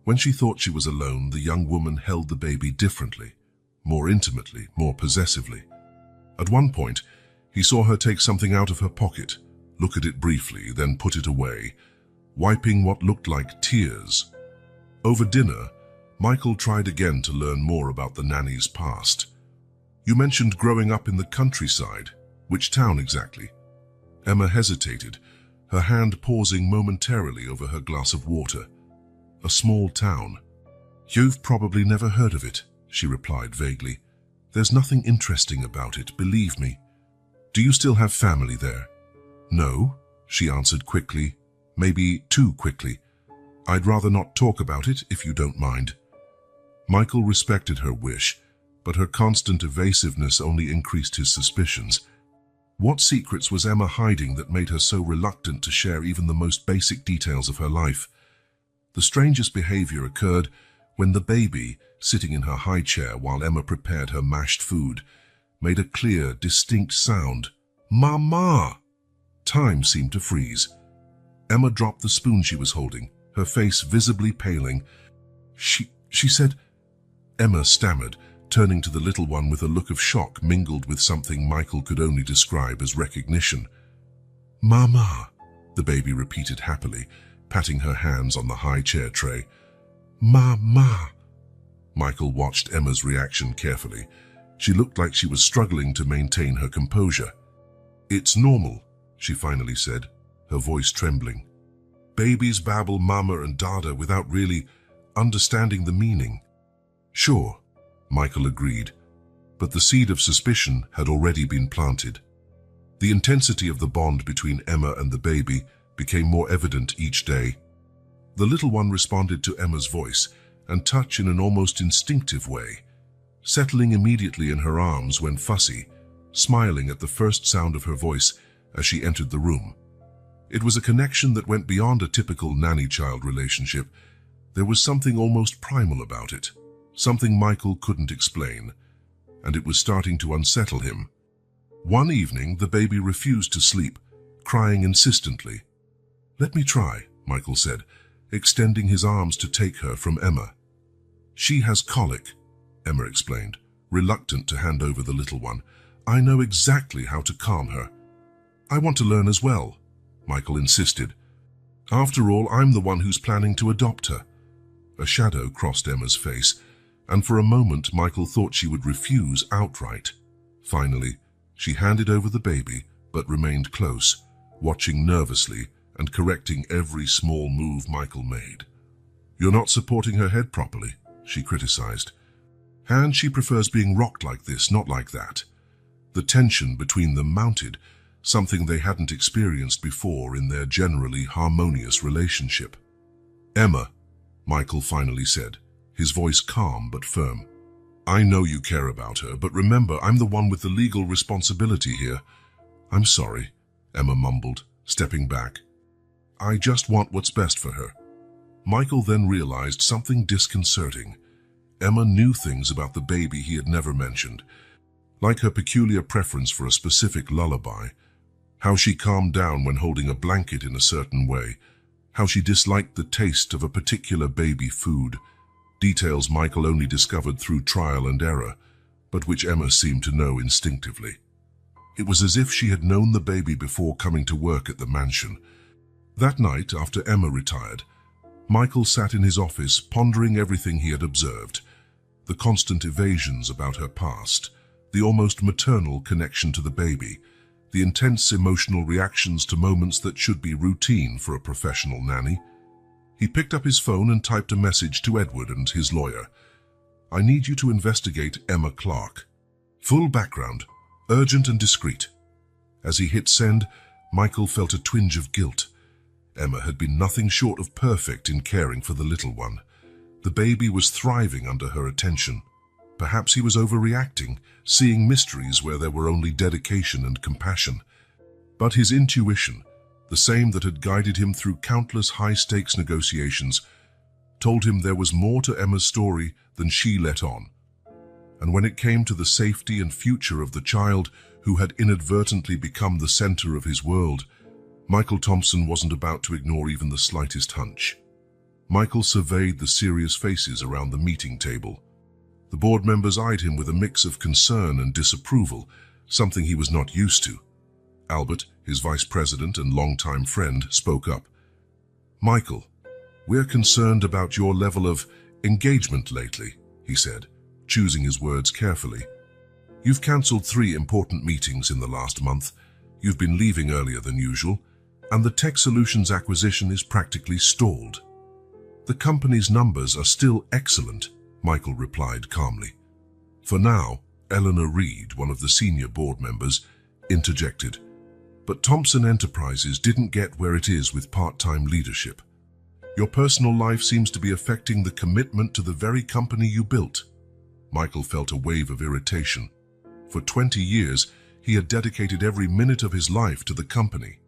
When she thought she was alone, the young woman held the baby differently, more intimately, more possessively. At one point, he saw her take something out of her pocket, look at it briefly, then put it away, wiping what looked like tears. Over dinner, Michael tried again to learn more about the nanny's past. "You mentioned growing up in the countryside. Which town exactly?" Emma hesitated, her hand pausing momentarily over her glass of water. "A small town. You've probably never heard of it," she replied vaguely. "There's nothing interesting about it, believe me. Do you still have family there?" "No," she answered quickly, maybe too quickly. "I'd rather not talk about it if you don't mind." Michael respected her wish, but her constant evasiveness only increased his suspicions. What secrets was Emma hiding that made her so reluctant to share even the most basic details of her life? The strangest behavior occurred when the baby, sitting in her high chair while Emma prepared her mashed food, made a clear, distinct sound. "Mama!" Time seemed to freeze. Emma dropped the spoon she was holding, her face visibly paling. She said, Emma stammered, turning to the little one with a look of shock mingled with something Michael could only describe as recognition. "Mama," the baby repeated happily, patting her hands on the high chair tray. "Mama." Michael watched Emma's reaction carefully. She looked like she was struggling to maintain her composure. "It's normal," she finally said, her voice trembling. "Babies babble mama and dada without really understanding the meaning." "Sure," Michael agreed, but the seed of suspicion had already been planted. The intensity of the bond between Emma and the baby became more evident each day. The little one responded to Emma's voice and touch in an almost instinctive way, settling immediately in her arms when fussy, smiling at the first sound of her voice as she entered the room. It was a connection that went beyond a typical nanny-child relationship. There was something almost primal about it, something Michael couldn't explain, and it was starting to unsettle him. One evening, the baby refused to sleep, crying insistently. "Let me try," Michael said, extending his arms to take her from Emma. "She has colic," Emma explained, reluctant to hand over the little one. "I know exactly how to calm her." "I want to learn as well," Michael insisted. "After all, I'm the one who's planning to adopt her." A shadow crossed Emma's face, and for a moment Michael thought she would refuse outright. Finally, she handed over the baby, but remained close, watching nervously and correcting every small move Michael made. "You're not supporting her head properly," she criticized. "And she prefers being rocked like this, not like that." The tension between them mounted, something they hadn't experienced before in their generally harmonious relationship. "Emma," Michael finally said, his voice calm but firm. "I know you care about her, but remember, I'm the one with the legal responsibility here." "I'm sorry," Emma mumbled, stepping back. "I just want what's best for her." Michael then realized something disconcerting. Emma knew things about the baby he had never mentioned, like her peculiar preference for a specific lullaby, how she calmed down when holding a blanket in a certain way, how she disliked the taste of a particular baby food, details Michael only discovered through trial and error, but which Emma seemed to know instinctively. It was as if she had known the baby before coming to work at the mansion. That night, after Emma retired, Michael sat in his office pondering everything he had observed, the constant evasions about her past, the almost maternal connection to the baby, the intense emotional reactions to moments that should be routine for a professional nanny. He picked up his phone and typed a message to Edward and his lawyer. "I need you to investigate Emma Clark. Full background, urgent and discreet." As he hit send, Michael felt a twinge of guilt. Emma had been nothing short of perfect in caring for the little one. The baby was thriving under her attention. Perhaps he was overreacting, seeing mysteries where there were only dedication and compassion. But his intuition, the same that had guided him through countless high-stakes negotiations, told him there was more to Emma's story than she let on. And when it came to the safety and future of the child who had inadvertently become the center of his world, Michael Thompson wasn't about to ignore even the slightest hunch. Michael surveyed the serious faces around the meeting table. The board members eyed him with a mix of concern and disapproval, something he was not used to. Albert, his vice president and longtime friend, spoke up. "Michael, we're concerned about your level of engagement lately," he said, choosing his words carefully. "You've cancelled 3 important meetings in the last month, you've been leaving earlier than usual, and the Tech Solutions acquisition is practically stalled." "The company's numbers are still excellent," Michael replied calmly. For now, Eleanor Reed, one of the senior board members, interjected. "But Thompson Enterprises didn't get where it is with part-time leadership. Your personal life seems to be affecting the commitment to the very company you built." Michael felt a wave of irritation. For 20 years, he had dedicated every minute of his life to the company.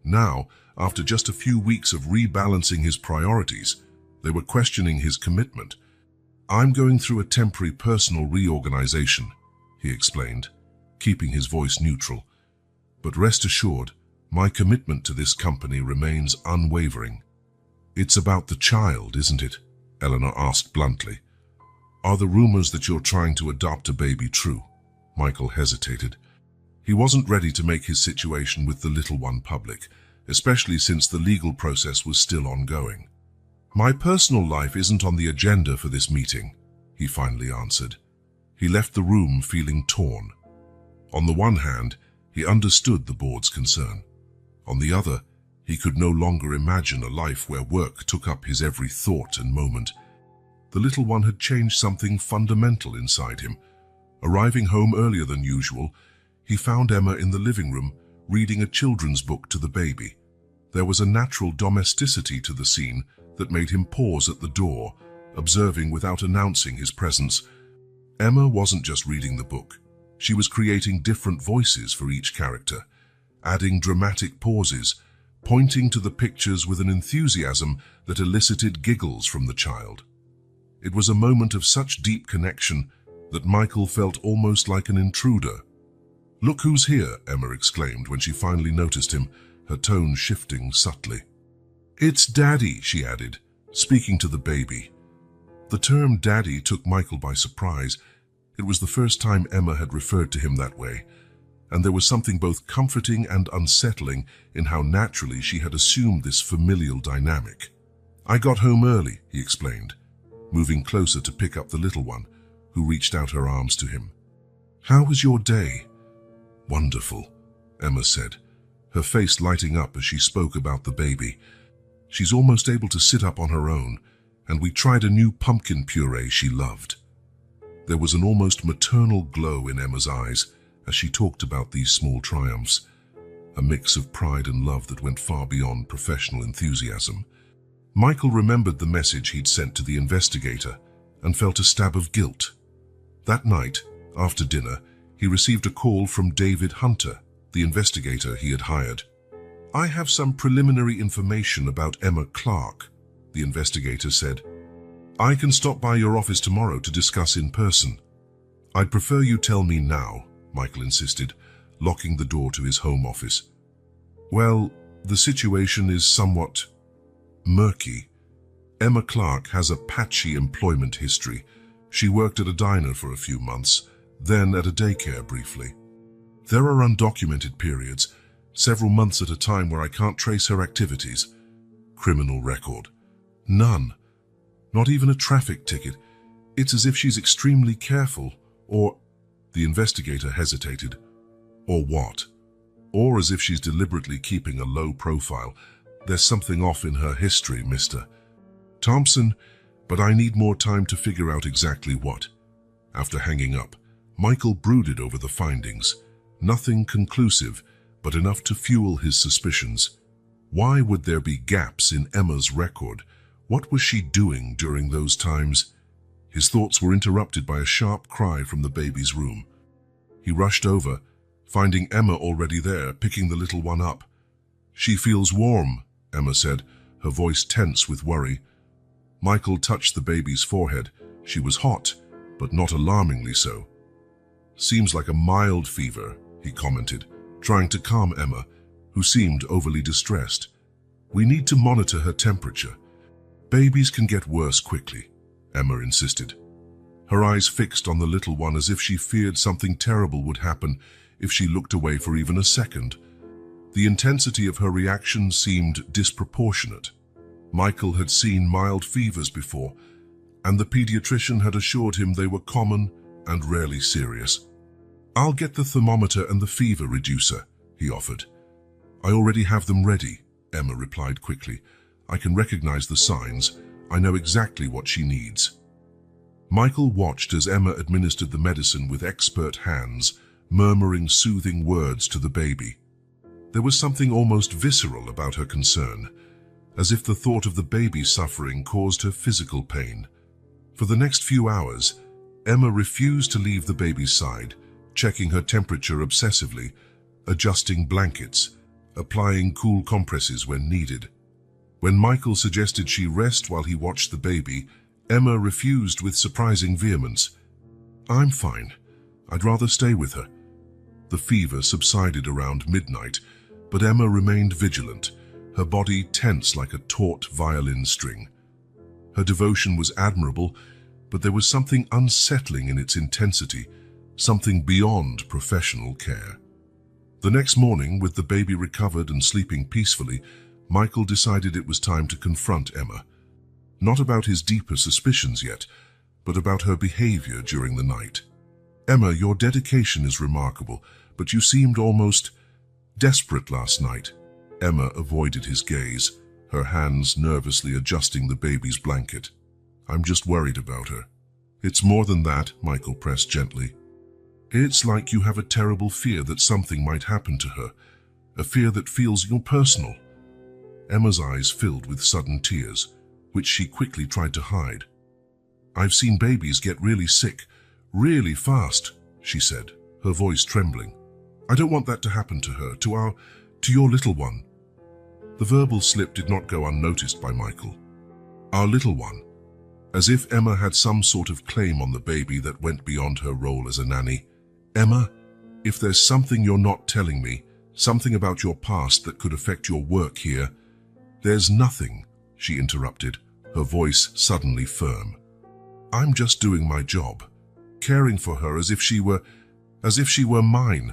Now, after just a few weeks of rebalancing his priorities, they were questioning his commitment. "I'm going through a temporary personal reorganization," he explained, keeping his voice neutral. "But rest assured, my commitment to this company remains unwavering." "It's about the child, isn't it?" Eleanor asked bluntly. "Are the rumors that you're trying to adopt a baby true?" Michael hesitated. He wasn't ready to make his situation with the little one public, especially since the legal process was still ongoing. "My personal life isn't on the agenda for this meeting," he finally answered. He left the room feeling torn. On the one hand, he understood the board's concern. On the other, he could no longer imagine a life where work took up his every thought and moment. The little one had changed something fundamental inside him. Arriving home earlier than usual, he found Emma in the living room, reading a children's book to the baby. There was a natural domesticity to the scene that made him pause at the door, observing without announcing his presence. Emma wasn't just reading the book. She was creating different voices for each character, adding dramatic pauses, pointing to the pictures with an enthusiasm that elicited giggles from the child. It was a moment of such deep connection that Michael felt almost like an intruder. "Look who's here," Emma exclaimed when she finally noticed him, her tone shifting subtly. "It's Daddy," she added, speaking to the baby. The term Daddy took Michael by surprise. It was the first time Emma had referred to him that way, and there was something both comforting and unsettling in how naturally she had assumed this familial dynamic. "I got home early," he explained, moving closer to pick up the little one, who reached out her arms to him. "How was your day?" "Wonderful," Emma said, her face lighting up as she spoke about the baby. "She's almost able to sit up on her own, and we tried a new pumpkin puree she loved." There was an almost maternal glow in Emma's eyes as she talked about these small triumphs, a mix of pride and love that went far beyond professional enthusiasm. Michael remembered the message he'd sent to the investigator and felt a stab of guilt. That night, after dinner, he received a call from David Hunter, the investigator he had hired. "I have some preliminary information about Emma Clark," the investigator said. "I can stop by your office tomorrow to discuss in person." "I'd prefer you tell me now," Michael insisted, locking the door to his home office. "Well, the situation is somewhat murky. Emma Clark has a patchy employment history. She worked at a diner for a few months, then at a daycare briefly. There are undocumented periods, several months at a time, where I can't trace her activities. Criminal record? None. Not even a traffic ticket. It's as if she's extremely careful, or..." The investigator hesitated. "Or what?" "Or as if she's deliberately keeping a low profile. There's something off in her history, Mr. Thompson, but I need more time to figure out exactly what." After hanging up, Michael brooded over the findings. Nothing conclusive, but enough to fuel his suspicions. Why would there be gaps in Emma's record? What was she doing during those times? His thoughts were interrupted by a sharp cry from the baby's room. He rushed over, finding Emma already there, picking the little one up. "She feels warm," Emma said, her voice tense with worry. Michael touched the baby's forehead. She was hot, but not alarmingly so. "Seems like a mild fever," he commented, trying to calm Emma, who seemed overly distressed. "We need to monitor her temperature. Babies can get worse quickly," Emma insisted, her eyes fixed on the little one as if she feared something terrible would happen if she looked away for even a second. The intensity of her reaction seemed disproportionate. Michael had seen mild fevers before, and the pediatrician had assured him they were common and rarely serious. "I'll get the thermometer and the fever reducer," he offered. "I already have them ready," Emma replied quickly. "I can recognize the signs. I know exactly what she needs." Michael watched as Emma administered the medicine with expert hands, murmuring soothing words to the baby. There was something almost visceral about her concern, as if the thought of the baby suffering caused her physical pain. For the next few hours, Emma refused to leave the baby's side, checking her temperature obsessively, adjusting blankets, applying cool compresses when needed. When Michael suggested she rest while he watched the baby, Emma refused with surprising vehemence. "I'm fine. I'd rather stay with her." The fever subsided around midnight, but Emma remained vigilant, her body tense like a taut violin string. Her devotion was admirable, but there was something unsettling in its intensity, something beyond professional care. The next morning, with the baby recovered and sleeping peacefully, Michael decided it was time to confront Emma. Not about his deeper suspicions yet, but about her behavior during the night. "Emma, your dedication is remarkable, but you seemed almost desperate last night." Emma avoided his gaze, her hands nervously adjusting the baby's blanket. "I'm just worried about her." "It's more than that," Michael pressed gently. "It's like you have a terrible fear that something might happen to her, a fear that feels personal." Emma's eyes filled with sudden tears, which she quickly tried to hide. "I've seen babies get really sick, really fast," she said, her voice trembling. "I don't want that to happen to her, to your little one." The verbal slip did not go unnoticed by Michael. "Our little one," as if Emma had some sort of claim on the baby that went beyond her role as a nanny. "Emma, if there's something you're not telling me, something about your past that could affect your work here—" "There's nothing," she interrupted, her voice suddenly firm. "I'm just doing my job, caring for her as if she were mine."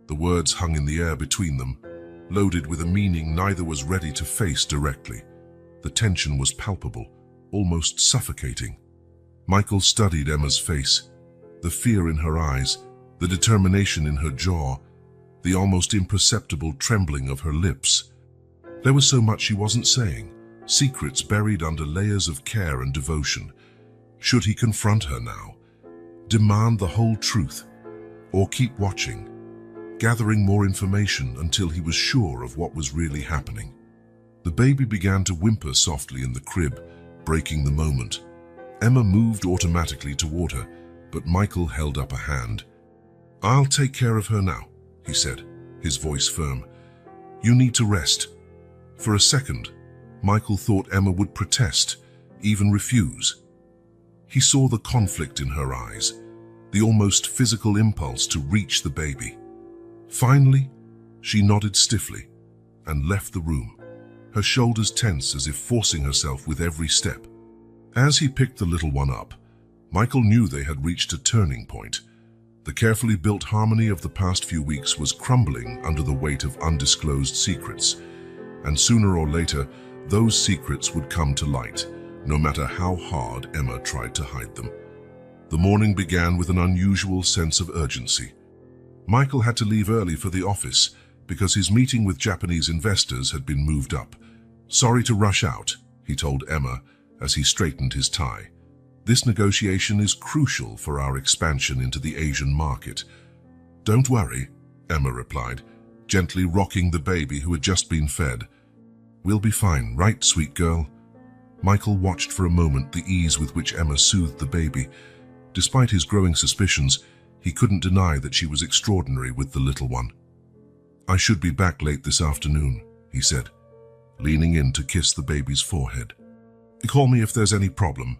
The words hung in the air between them, loaded with a meaning neither was ready to face directly. The tension was palpable, almost suffocating. Michael studied Emma's face, the fear in her eyes, the determination in her jaw, the almost imperceptible trembling of her lips. There was so much she wasn't saying, secrets buried under layers of care and devotion. Should he confront her now? Demand the whole truth? Or keep watching, gathering more information until he was sure of what was really happening? The baby began to whimper softly in the crib, breaking the moment. Emma moved automatically toward her, but Michael held up a hand. "I'll take care of her now," he said, his voice firm. "You need to rest." For a second, Michael thought Emma would protest, even refuse. He saw the conflict in her eyes, the almost physical impulse to reach the baby. Finally, she nodded stiffly and left the room, her shoulders tense as if forcing herself with every step. As he picked the little one up, Michael knew they had reached a turning point. The carefully built harmony of the past few weeks was crumbling under the weight of undisclosed secrets, and sooner or later, those secrets would come to light, no matter how hard Emma tried to hide them. The morning began with an unusual sense of urgency. Michael had to leave early for the office because his meeting with Japanese investors had been moved up. "Sorry to rush out," he told Emma as he straightened his tie. "This negotiation is crucial for our expansion into the Asian market." "Don't worry," Emma replied, gently rocking the baby who had just been fed. "We'll be fine, right, sweet girl?" Michael watched for a moment the ease with which Emma soothed the baby. Despite his growing suspicions, he couldn't deny that she was extraordinary with the little one. "I should be back late this afternoon," he said, leaning in to kiss the baby's forehead. "Call me if there's any problem."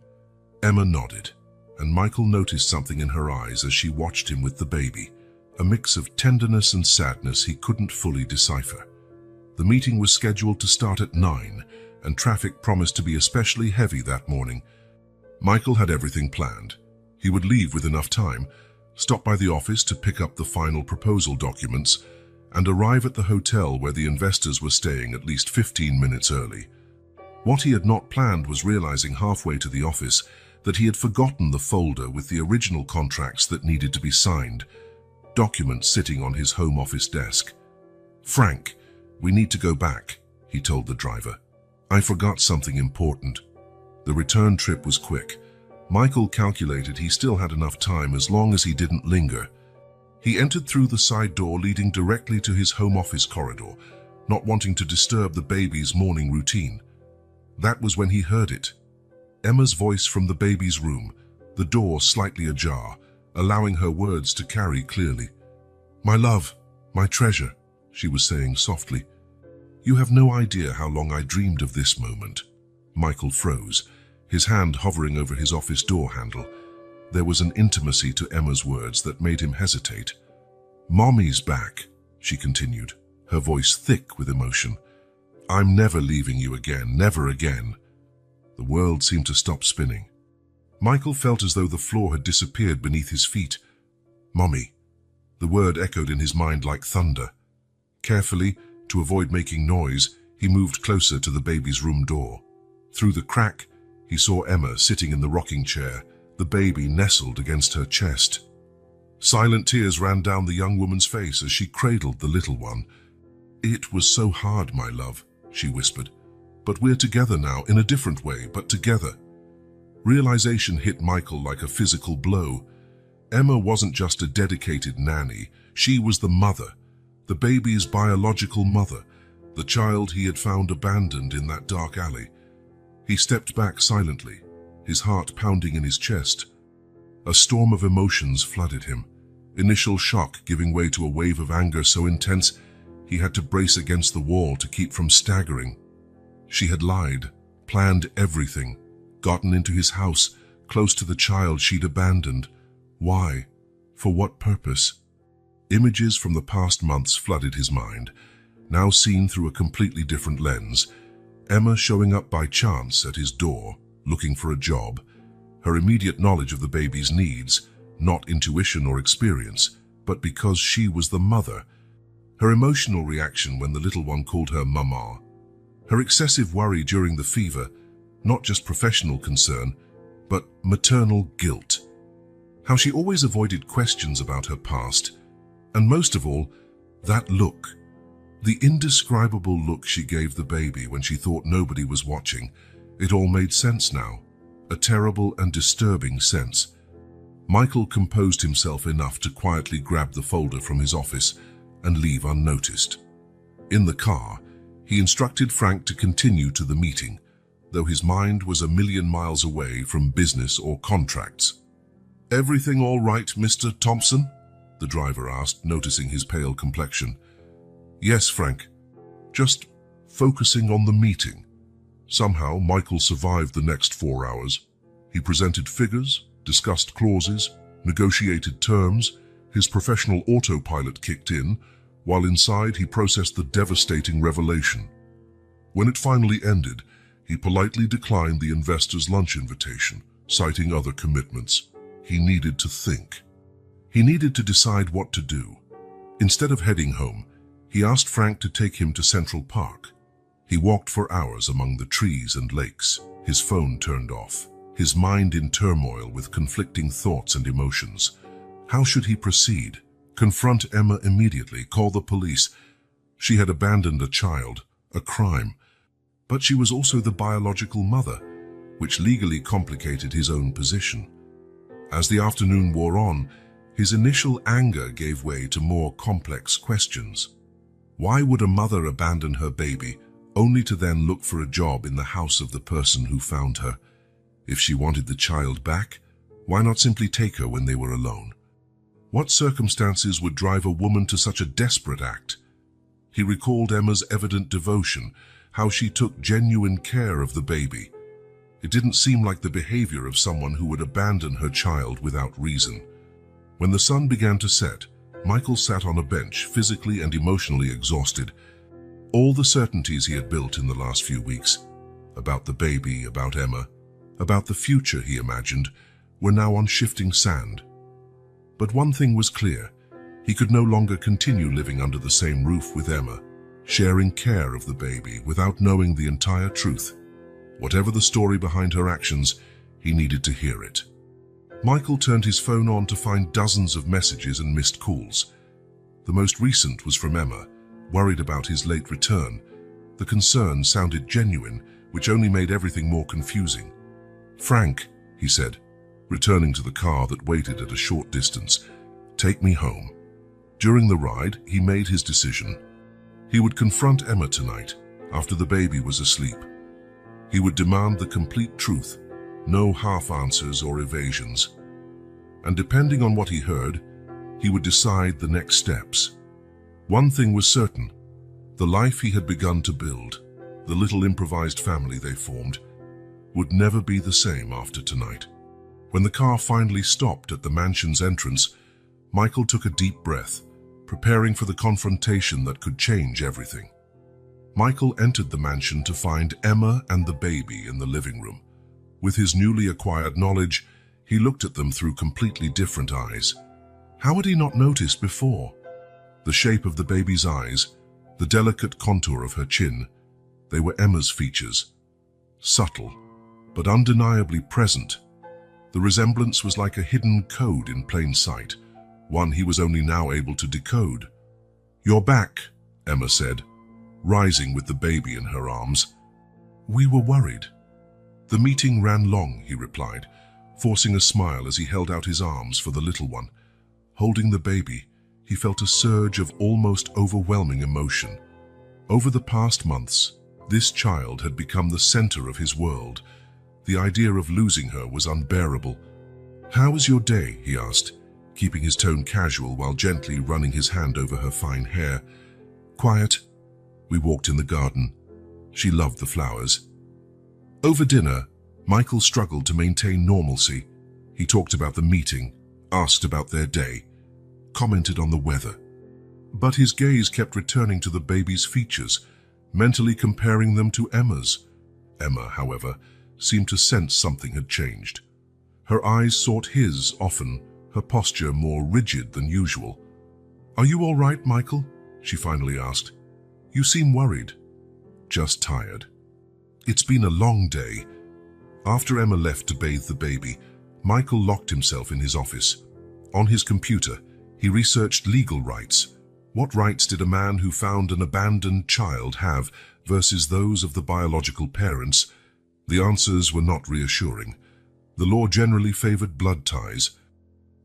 Emma nodded, and Michael noticed something in her eyes as she watched him with the baby, a mix of tenderness and sadness he couldn't fully decipher. The meeting was scheduled to start at 9, and traffic promised to be especially heavy that morning. Michael had everything planned. He would leave with enough time, stop by the office to pick up the final proposal documents, and arrive at the hotel where the investors were staying at least 15 minutes early. What he had not planned was realizing halfway to the office that he had forgotten the folder with the original contracts that needed to be signed, documents sitting on his home office desk. "Frank, we need to go back," he told the driver. "I forgot something important." The return trip was quick. Michael calculated he still had enough time as long as he didn't linger. He entered through the side door leading directly to his home office corridor, not wanting to disturb the baby's morning routine. That was when he heard it. Emma's voice from the baby's room, the door slightly ajar, allowing her words to carry clearly. "My love, my treasure," she was saying softly. "You have no idea how long I dreamed of this moment." Michael froze, his hand hovering over his office door handle. There was an intimacy to Emma's words that made him hesitate. "Mommy's back," she continued, her voice thick with emotion. "I'm never leaving you again, never again." The world seemed to stop spinning. Michael felt as though the floor had disappeared beneath his feet. "Mommy." The word echoed in his mind like thunder. Carefully, to avoid making noise, he moved closer to the baby's room door. Through the crack, he saw Emma sitting in the rocking chair, the baby nestled against her chest. Silent tears ran down the young woman's face as she cradled the little one. "It was so hard, my love," she whispered. "But we're together now, in a different way, but together." Realization hit Michael like a physical blow. Emma wasn't just a dedicated nanny, she was the mother, the baby's biological mother, the child he had found abandoned in that dark alley. He stepped back silently, his heart pounding in his chest. A storm of emotions flooded him, initial shock giving way to a wave of anger so intense he had to brace against the wall to keep from staggering. She had lied, planned everything, gotten into his house, close to the child she'd abandoned. Why? For what purpose? Images from the past months flooded his mind, now seen through a completely different lens. Emma showing up by chance at his door, looking for a job. Her immediate knowledge of the baby's needs, not intuition or experience, but because she was the mother. Her emotional reaction when the little one called her mama. Her excessive worry during the fever, not just professional concern, but maternal guilt. How she always avoided questions about her past, and most of all, that look. The indescribable look she gave the baby when she thought nobody was watching. It all made sense now, a terrible and disturbing sense. Michael composed himself enough to quietly grab the folder from his office and leave unnoticed. In the car, he instructed Frank to continue to the meeting, though his mind was a million miles away from business or contracts. "Everything all right, Mr. Thompson?" the driver asked, noticing his pale complexion. "Yes, Frank. Just focusing on the meeting." Somehow, Michael survived the next 4 hours. He presented figures, discussed clauses, negotiated terms. His professional autopilot kicked in, while inside he processed the devastating revelation. When it finally ended, he politely declined the investor's lunch invitation, citing other commitments. He needed to think. He needed to decide what to do. Instead of heading home, he asked Frank to take him to Central Park. He walked for hours among the trees and lakes, his phone turned off, his mind in turmoil with conflicting thoughts and emotions. How should he proceed? Confront Emma immediately, call the police. She had abandoned a child, a crime. But she was also the biological mother, which legally complicated his own position. As the afternoon wore on, his initial anger gave way to more complex questions. Why would a mother abandon her baby only to then look for a job in the house of the person who found her? If she wanted the child back, why not simply take her when they were alone? What circumstances would drive a woman to such a desperate act? He recalled Emma's evident devotion, how she took genuine care of the baby. It didn't seem like the behavior of someone who would abandon her child without reason. When the sun began to set, Michael sat on a bench, physically and emotionally exhausted. All the certainties he had built in the last few weeks, about the baby, about Emma, about the future he imagined, were now on shifting sand. But one thing was clear: he could no longer continue living under the same roof with Emma, sharing care of the baby without knowing the entire truth. Whatever the story behind her actions, he needed to hear it. Michael turned his phone on to find dozens of messages and missed calls. The most recent was from Emma, worried about his late return. The concern sounded genuine, which only made everything more confusing. "Frank," he said, returning to the car that waited at a short distance, "take me home." During the ride, he made his decision. He would confront Emma tonight, after the baby was asleep. He would demand the complete truth, no half answers or evasions. And depending on what he heard, he would decide the next steps. One thing was certain: the life he had begun to build, the little improvised family they formed, would never be the same after tonight. When the car finally stopped at the mansion's entrance, Michael took a deep breath, preparing for the confrontation that could change everything. Michael entered the mansion to find Emma and the baby in the living room. With his newly acquired knowledge, he looked at them through completely different eyes. How had he not noticed before? The shape of the baby's eyes, the delicate contour of her chin, they were Emma's features. Subtle, but undeniably present. The resemblance was like a hidden code in plain sight, one he was only now able to decode. "You're back," Emma said, rising with the baby in her arms. "We were worried." "The meeting ran long," he replied, forcing a smile as he held out his arms for the little one. Holding the baby, he felt a surge of almost overwhelming emotion. Over the past months, this child had become the center of his world. The idea of losing her was unbearable. "How was your day?" he asked, keeping his tone casual while gently running his hand over her fine hair. "Quiet. We walked in the garden. She loved the flowers." Over dinner, Michael struggled to maintain normalcy. He talked about the meeting, asked about their day, commented on the weather. But his gaze kept returning to the baby's features, mentally comparing them to Emma's. Emma, however, seemed to sense something had changed. Her eyes sought his often, her posture more rigid than usual. "Are you all right, Michael?" she finally asked. "You seem worried." "Just tired." "It's been a long day." After Emma left to bathe the baby, Michael locked himself in his office. On his computer, he researched legal rights. What rights did a man who found an abandoned child have versus those of the biological parents? The answers were not reassuring. The law generally favored blood ties.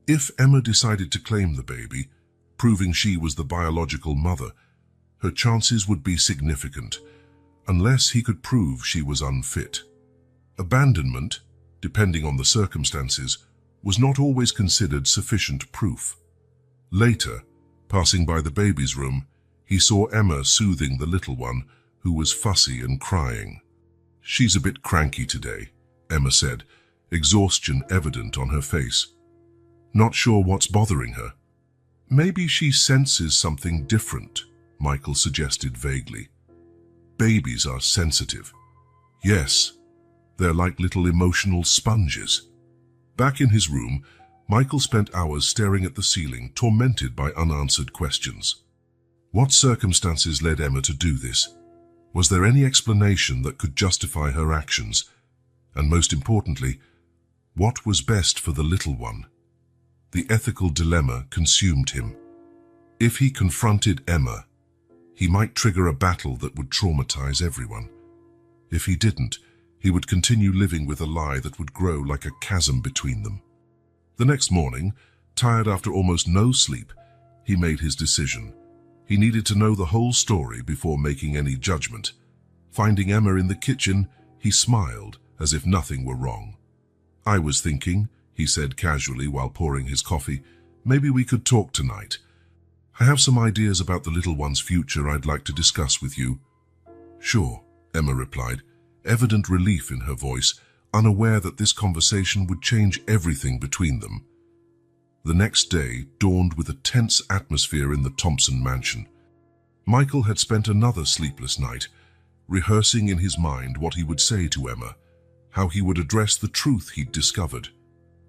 If Emma decided to claim the baby, proving she was the biological mother, her chances would be significant, unless he could prove she was unfit. Abandonment, depending on the circumstances, was not always considered sufficient proof. Later, passing by the baby's room, he saw Emma soothing the little one, who was fussy and crying. "She's a bit cranky today," Emma said, exhaustion evident on her face. "Not sure what's bothering her." "Maybe she senses something different," Michael suggested vaguely. "Babies are sensitive." "Yes, they're like little emotional sponges." Back in his room, Michael spent hours staring at the ceiling, tormented by unanswered questions. What circumstances led Emma to do this? Was there any explanation that could justify her actions? And most importantly, what was best for the little one? The ethical dilemma consumed him. If he confronted Emma, he might trigger a battle that would traumatize everyone. If he didn't, he would continue living with a lie that would grow like a chasm between them. The next morning, tired after almost no sleep, he made his decision. He needed to know the whole story before making any judgment. Finding Emma in the kitchen, he smiled as if nothing were wrong. "I was thinking," he said casually while pouring his coffee, "maybe we could talk tonight. I have some ideas about the little one's future I'd like to discuss with you." "Sure," Emma replied, evident relief in her voice, unaware that this conversation would change everything between them. The next day dawned with a tense atmosphere in the Thompson mansion. Michael had spent another sleepless night, rehearsing in his mind what he would say to Emma, how he would address the truth he'd discovered.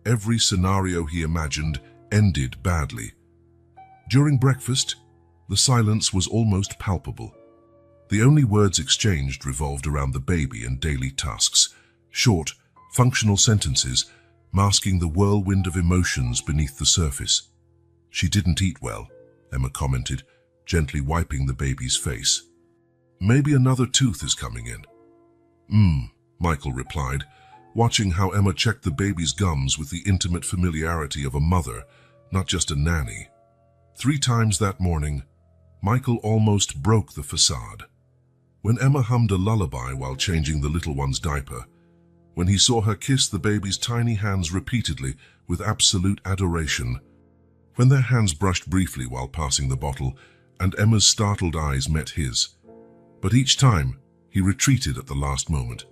Every scenario he imagined ended badly. During breakfast, the silence was almost palpable. The only words exchanged revolved around the baby and daily tasks, short, functional sentences masking the whirlwind of emotions beneath the surface. "She didn't eat well," Emma commented, gently wiping the baby's face. "Maybe another tooth is coming in." Michael replied, watching how Emma checked the baby's gums with the intimate familiarity of a mother, not just a nanny. 3 times that morning, Michael almost broke the facade. When Emma hummed a lullaby while changing the little one's diaper, when he saw her kiss the baby's tiny hands repeatedly with absolute adoration, when their hands brushed briefly while passing the bottle, and Emma's startled eyes met his. But each time, he retreated at the last moment.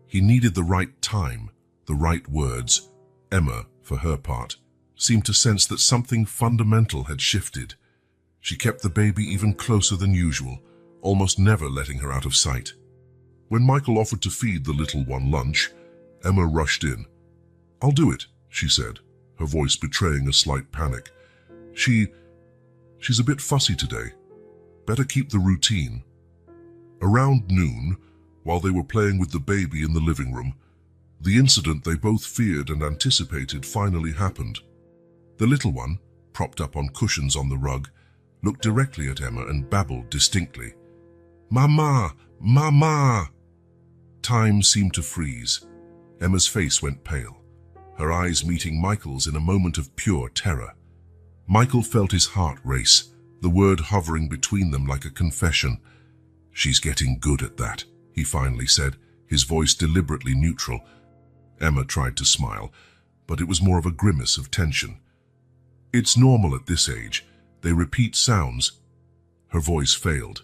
He needed the right time, the right words. Emma, for her part, seemed to sense that something fundamental had shifted. She kept the baby even closer than usual, almost never letting her out of sight. When Michael offered to feed the little one lunch, Emma rushed in. "I'll do it," she said, her voice betraying a slight panic. She's a bit fussy today. Better keep the routine." Around noon, while they were playing with the baby in the living room, the incident they both feared and anticipated finally happened. The little one, propped up on cushions on the rug, looked directly at Emma and babbled distinctly. "Mama! Mama!" Time seemed to freeze. Emma's face went pale, her eyes meeting Michael's in a moment of pure terror. Michael felt his heart race, the word hovering between them like a confession. "She's getting good at that," he finally said, his voice deliberately neutral. Emma tried to smile, but it was more of a grimace of tension. "It's normal at this age. They repeat sounds." Her voice failed.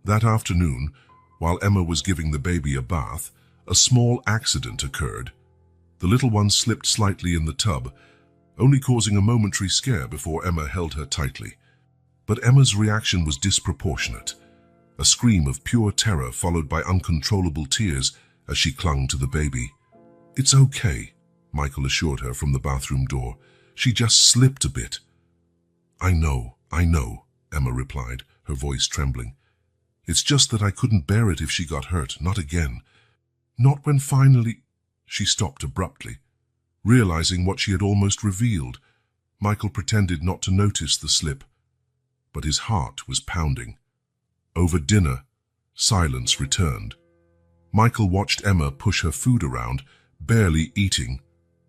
That afternoon, while Emma was giving the baby a bath, a small accident occurred. The little one slipped slightly in the tub, only causing a momentary scare before Emma held her tightly. But Emma's reaction was disproportionate. A scream of pure terror followed by uncontrollable tears as she clung to the baby. "It's okay," Michael assured her from the bathroom door. "She just slipped a bit." I know, Emma replied, her voice trembling. "It's just that I couldn't bear it if she got hurt, not again. Not when finally—" She stopped abruptly, realizing what she had almost revealed. Michael pretended not to notice the slip, but his heart was pounding. Over dinner, silence returned. Michael watched Emma push her food around, barely eating,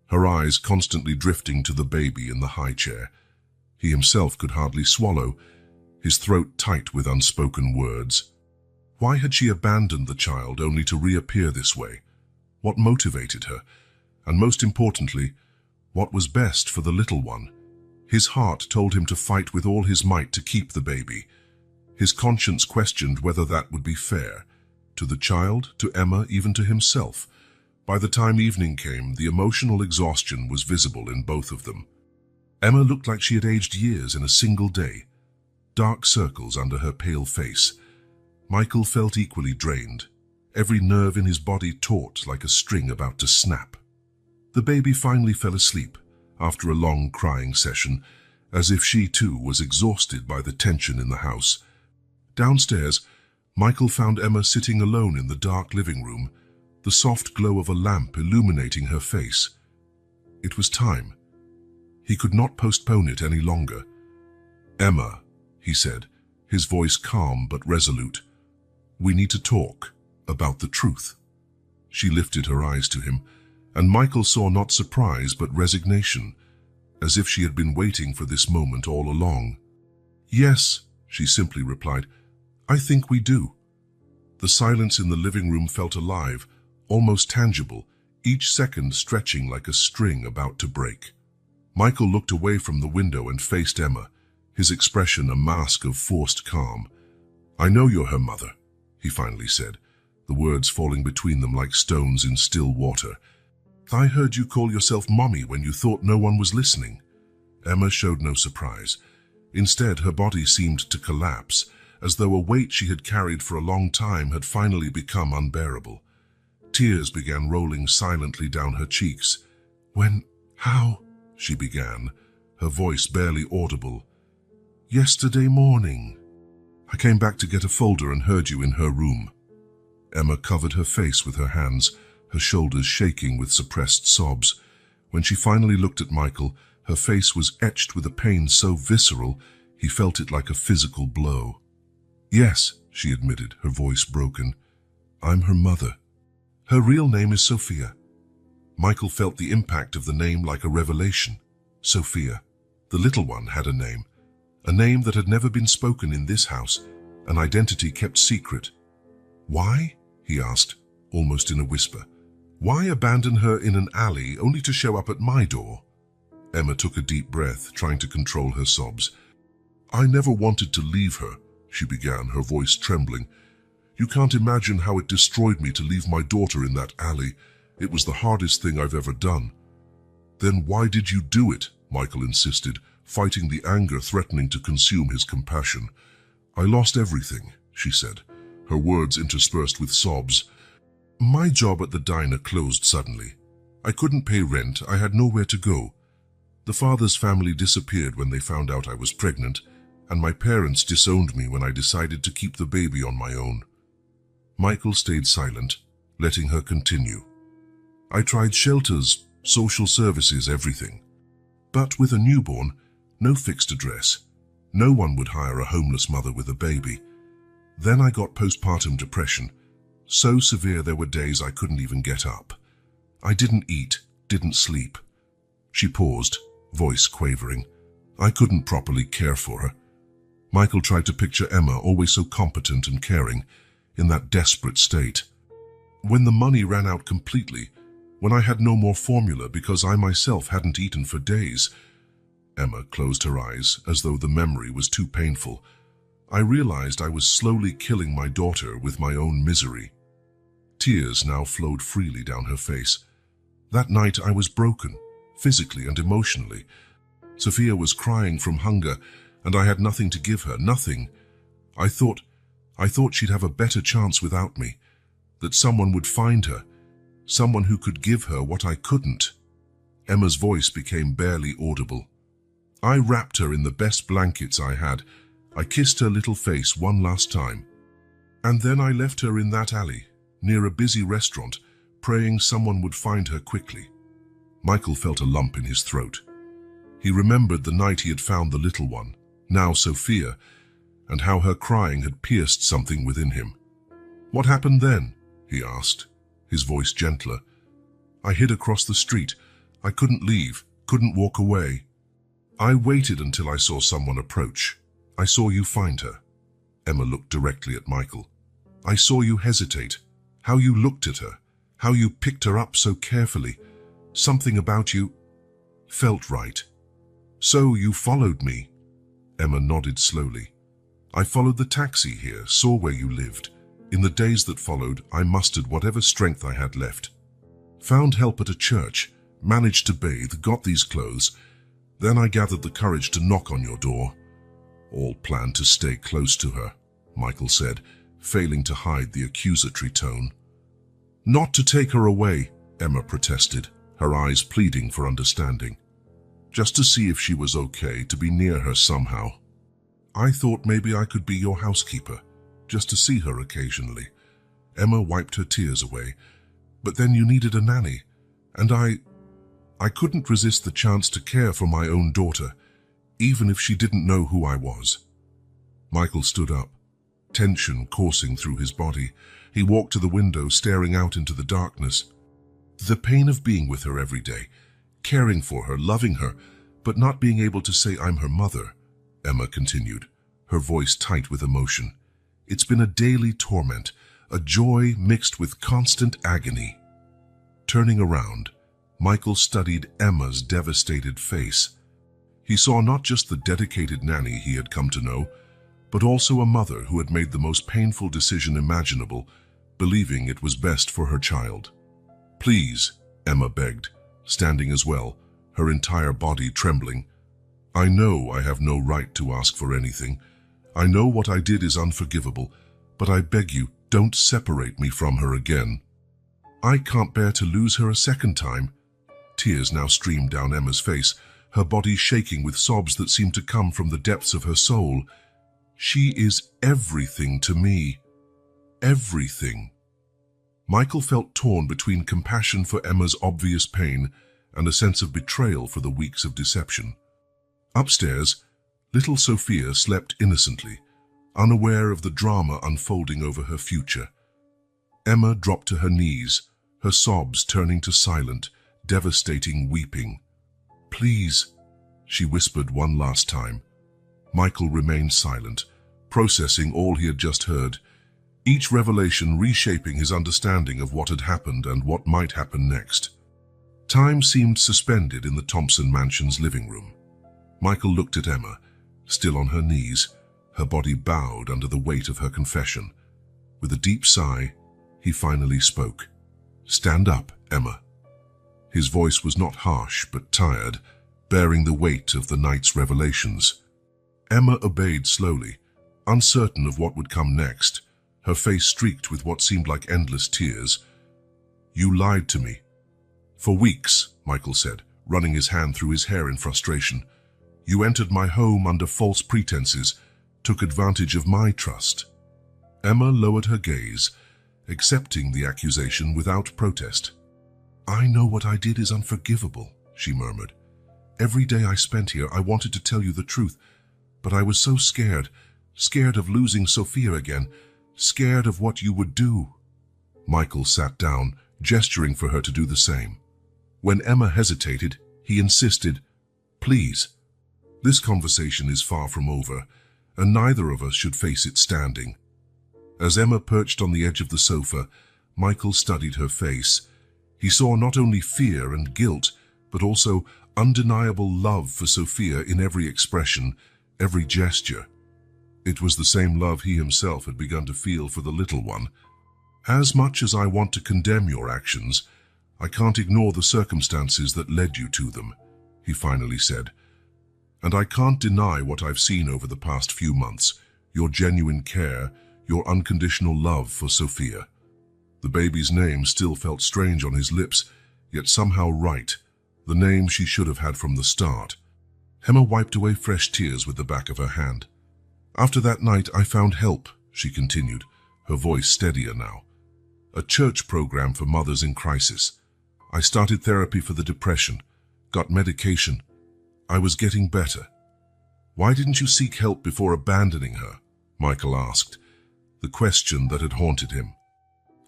her eyes constantly drifting to the baby in the high chair. He himself could hardly swallow, his throat tight with unspoken words. Why had she abandoned the child only to reappear this way? What motivated her? And most importantly, what was best for the little one? His heart told him to fight with all his might to keep the baby. His conscience questioned whether that would be fair. To the child, to Emma, even to himself. By the time evening came, the emotional exhaustion was visible in both of them. Emma looked like she had aged years in a single day. Dark circles under her pale face. Michael felt equally drained, every nerve in his body taut like a string about to snap. The baby finally fell asleep after a long crying session, as if she too was exhausted by the tension in the house. Downstairs, Michael found Emma sitting alone in the dark living room, the soft glow of a lamp illuminating her face. It was time. He could not postpone it any longer. "Emma," he said, his voice calm but resolute, "we need to talk about the truth." She lifted her eyes to him, and Michael saw not surprise but resignation, as if she had been waiting for this moment all along. "Yes," she simply replied, "I think we do." The silence in the living room felt alive, almost tangible, each second stretching like a string about to break. Michael looked away from the window and faced Emma, his expression a mask of forced calm. "I know you're her mother," he finally said, the words falling between them like stones in still water. "I heard you call yourself Mommy when you thought no one was listening." Emma showed no surprise. Instead, her body seemed to collapse, as though a weight she had carried for a long time had finally become unbearable. Tears began rolling silently down her cheeks. "How?" she began, her voice barely audible. "Yesterday morning. I came back to get a folder and heard you in her room." Emma covered her face with her hands, her shoulders shaking with suppressed sobs. When she finally looked at Michael, her face was etched with a pain so visceral, he felt it like a physical blow. "Yes," she admitted, her voice broken. "I'm her mother. Her real name is Sophia." Michael felt the impact of the name like a revelation. Sophia. The little one had a name that had never been spoken in this house, an identity kept secret. "Why?" he asked, almost in a whisper. "Why abandon her in an alley only to show up at my door?" Emma took a deep breath, trying to control her sobs. "I never wanted to leave her," she began, her voice trembling. "You can't imagine how it destroyed me to leave my daughter in that alley. It was the hardest thing I've ever done." "Then why did you do it?" Michael insisted, fighting the anger threatening to consume his compassion. "I lost everything," she said, her words interspersed with sobs. "My job at the diner closed suddenly. I couldn't pay rent, I had nowhere to go. The father's family disappeared when they found out I was pregnant, and my parents disowned me when I decided to keep the baby on my own." Michael stayed silent, letting her continue. "I tried shelters, social services, everything. But with a newborn, no fixed address. No one would hire a homeless mother with a baby. Then I got postpartum depression, so severe there were days I couldn't even get up. I didn't eat, didn't sleep." She paused, voice quavering. "I couldn't properly care for her." Michael tried to picture Emma, always so competent and caring, in that desperate state. "When the money ran out completely, when I had no more formula because I myself hadn't eaten for days," Emma closed her eyes as though the memory was too painful, "I realized I was slowly killing my daughter with my own misery." Tears now flowed freely down her face. "That night I was broken, physically and emotionally. Sophia was crying from hunger, and I had nothing to give her, nothing. I thought she'd have a better chance without me, that someone would find her, someone who could give her what I couldn't." Emma's voice became barely audible. "I wrapped her in the best blankets I had. I kissed her little face one last time. And then I left her in that alley, near a busy restaurant, praying someone would find her quickly." Michael felt a lump in his throat. He remembered the night he had found the little one, now Sophia, and how her crying had pierced something within him. "What happened then?" he asked, his voice gentler. "I hid across the street. I couldn't leave, couldn't walk away. I waited until I saw someone approach. I saw you find her." Emma looked directly at Michael. "I saw you hesitate, how you looked at her, how you picked her up so carefully. Something about you felt right. So you followed me." Emma nodded slowly. "I followed the taxi here, saw where you lived. In the days that followed, I mustered whatever strength I had left. Found help at a church, managed to bathe, got these clothes. Then I gathered the courage to knock on your door." "All planned to stay close to her," Michael said, failing to hide the accusatory tone. "Not to take her away," Emma protested, her eyes pleading for understanding. "Just to see if she was okay, to be near her somehow. I thought maybe I could be your housekeeper, just to see her occasionally." Emma wiped her tears away. "But then you needed a nanny, and I couldn't resist the chance to care for my own daughter, even if she didn't know who I was." Michael stood up, tension coursing through his body. He walked to the window, staring out into the darkness. "The pain of being with her every day, caring for her, loving her, but not being able to say I'm her mother," Emma continued, her voice tight with emotion. "It's been a daily torment, a joy mixed with constant agony." Turning around, Michael studied Emma's devastated face. He saw not just the dedicated nanny he had come to know, but also a mother who had made the most painful decision imaginable, believing it was best for her child. "Please," Emma begged, standing as well, her entire body trembling. "I know I have no right to ask for anything. I know what I did is unforgivable, but I beg you, don't separate me from her again. I can't bear to lose her a second time." Tears now streamed down Emma's face, her body shaking with sobs that seemed to come from the depths of her soul. "She is everything to me. Everything." Michael felt torn between compassion for Emma's obvious pain and a sense of betrayal for the weeks of deception. Upstairs, little Sophia slept innocently, unaware of the drama unfolding over her future. Emma dropped to her knees, her sobs turning to silent, devastating weeping. "Please," she whispered one last time. Michael remained silent, processing all he had just heard, each revelation reshaping his understanding of what had happened and what might happen next. Time seemed suspended in the Thompson mansion's living room. Michael looked at Emma, still on her knees, her body bowed under the weight of her confession. With a deep sigh, he finally spoke. "Stand up, Emma." His voice was not harsh but tired, bearing the weight of the night's revelations. Emma obeyed slowly, uncertain of what would come next, her face streaked with what seemed like endless tears. "You lied to me." "For weeks," Michael said, running his hand through his hair in frustration. "You entered my home under false pretenses, took advantage of my trust." Emma lowered her gaze, accepting the accusation without protest. "I know what I did is unforgivable," she murmured. "Every day I spent here, I wanted to tell you the truth, but I was so scared of losing Sophia again, scared of what you would do." Michael sat down, gesturing for her to do the same. When Emma hesitated, he insisted, "Please. This conversation is far from over, and neither of us should face it standing." As Emma perched on the edge of the sofa, Michael studied her face. He saw not only fear and guilt, but also undeniable love for Sophia in every expression, every gesture. It was the same love he himself had begun to feel for the little one. "As much as I want to condemn your actions, I can't ignore the circumstances that led you to them," he finally said. "And I can't deny what I've seen over the past few months, your genuine care, your unconditional love for Sophia." The baby's name still felt strange on his lips, yet somehow right, the name she should have had from the start. Emma wiped away fresh tears with the back of her hand. "After that night, I found help," she continued, her voice steadier now. "A church program for mothers in crisis. I started therapy for the depression, got medication. I was getting better." "Why didn't you seek help before abandoning her?" Michael asked, the question that had haunted him.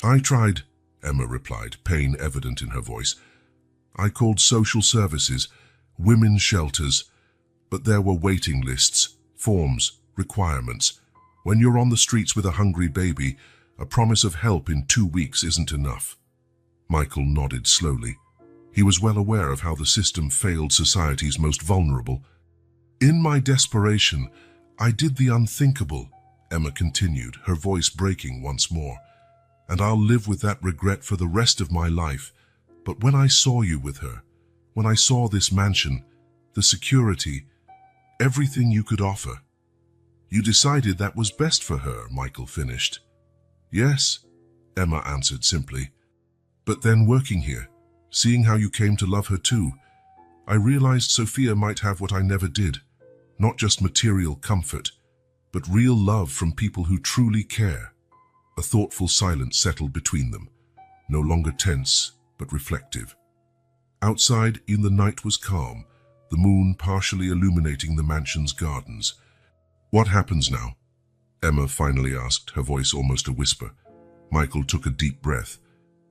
"I tried," Emma replied, pain evident in her voice. "I called social services, women's shelters, but there were waiting lists, forms, requirements. When you're on the streets with a hungry baby, a promise of help in 2 weeks isn't enough." Michael nodded slowly. He was well aware of how the system failed society's most vulnerable. "In my desperation, I did the unthinkable," Emma continued, her voice breaking once more. "And I'll live with that regret for the rest of my life. But when I saw you with her, when I saw this mansion, the security, everything you could offer, you decided that was best for her," Michael finished. "Yes," Emma answered simply. "But then working here, seeing how you came to love her too, I realized Sophia might have what I never did, not just material comfort, but real love from people who truly care." A thoughtful silence settled between them, no longer tense, but reflective. Outside, the night was calm, the moon partially illuminating the mansion's gardens. "What happens now?" Emma finally asked, her voice almost a whisper. Michael took a deep breath.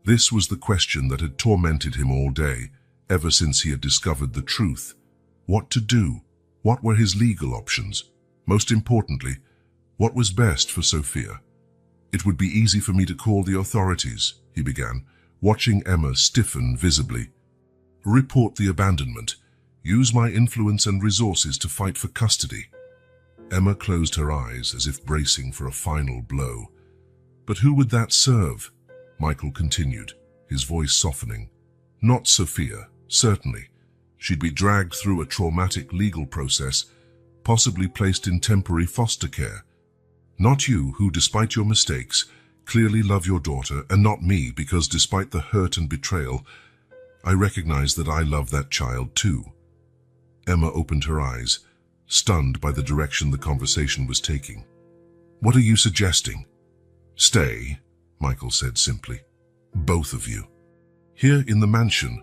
This was the question that had tormented him all day, ever since he had discovered the truth. What to do? What were his legal options? Most importantly, what was best for Sophia. It would be easy for me to call the authorities, he began, watching Emma stiffen visibly. Report the abandonment. Use my influence and resources to fight for custody. Emma closed her eyes as if bracing for a final blow. But who would that serve? Michael continued, his voice softening. Not Sophia, certainly. She'd be dragged through a traumatic legal process, possibly placed in temporary foster care. Not you, who, despite your mistakes, clearly love your daughter, and not me, because despite the hurt and betrayal, I recognize that I love that child too. Emma opened her eyes, stunned by the direction the conversation was taking. What are you suggesting? Stay, Michael said simply. Both of you. Here in the mansion.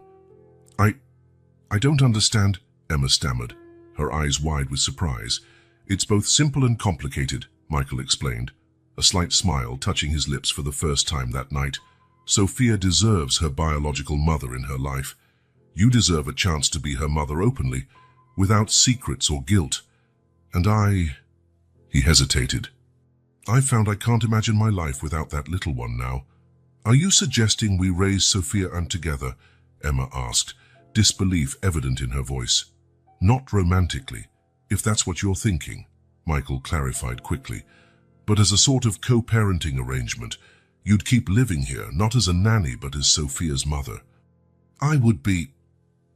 I don't understand, Emma stammered, her eyes wide with surprise. It's both simple and complicated, Michael explained, a slight smile touching his lips for the first time that night. Sophia deserves her biological mother in her life. You deserve a chance to be her mother openly, without secrets or guilt. And He hesitated. I found I can't imagine my life without that little one now. Are you suggesting we raise Sophia and together? Emma asked, disbelief evident in her voice. Not romantically, if that's what you're thinking, Michael clarified quickly, but as a sort of co-parenting arrangement. You'd keep living here, not as a nanny, but as Sophia's mother. I would be,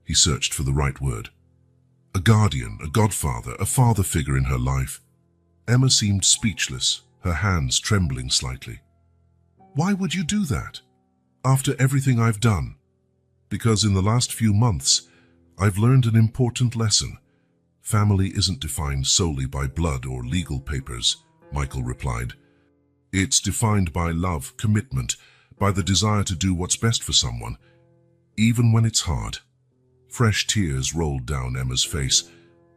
he searched for the right word, a guardian, a godfather, a father figure in her life. Emma seemed speechless, her hands trembling slightly. Why would you do that? After everything I've done? Because in the last few months, I've learned an important lesson. Family isn't defined solely by blood or legal papers, Michael replied. It's defined by love, commitment, by the desire to do what's best for someone, even when it's hard. Fresh tears rolled down Emma's face,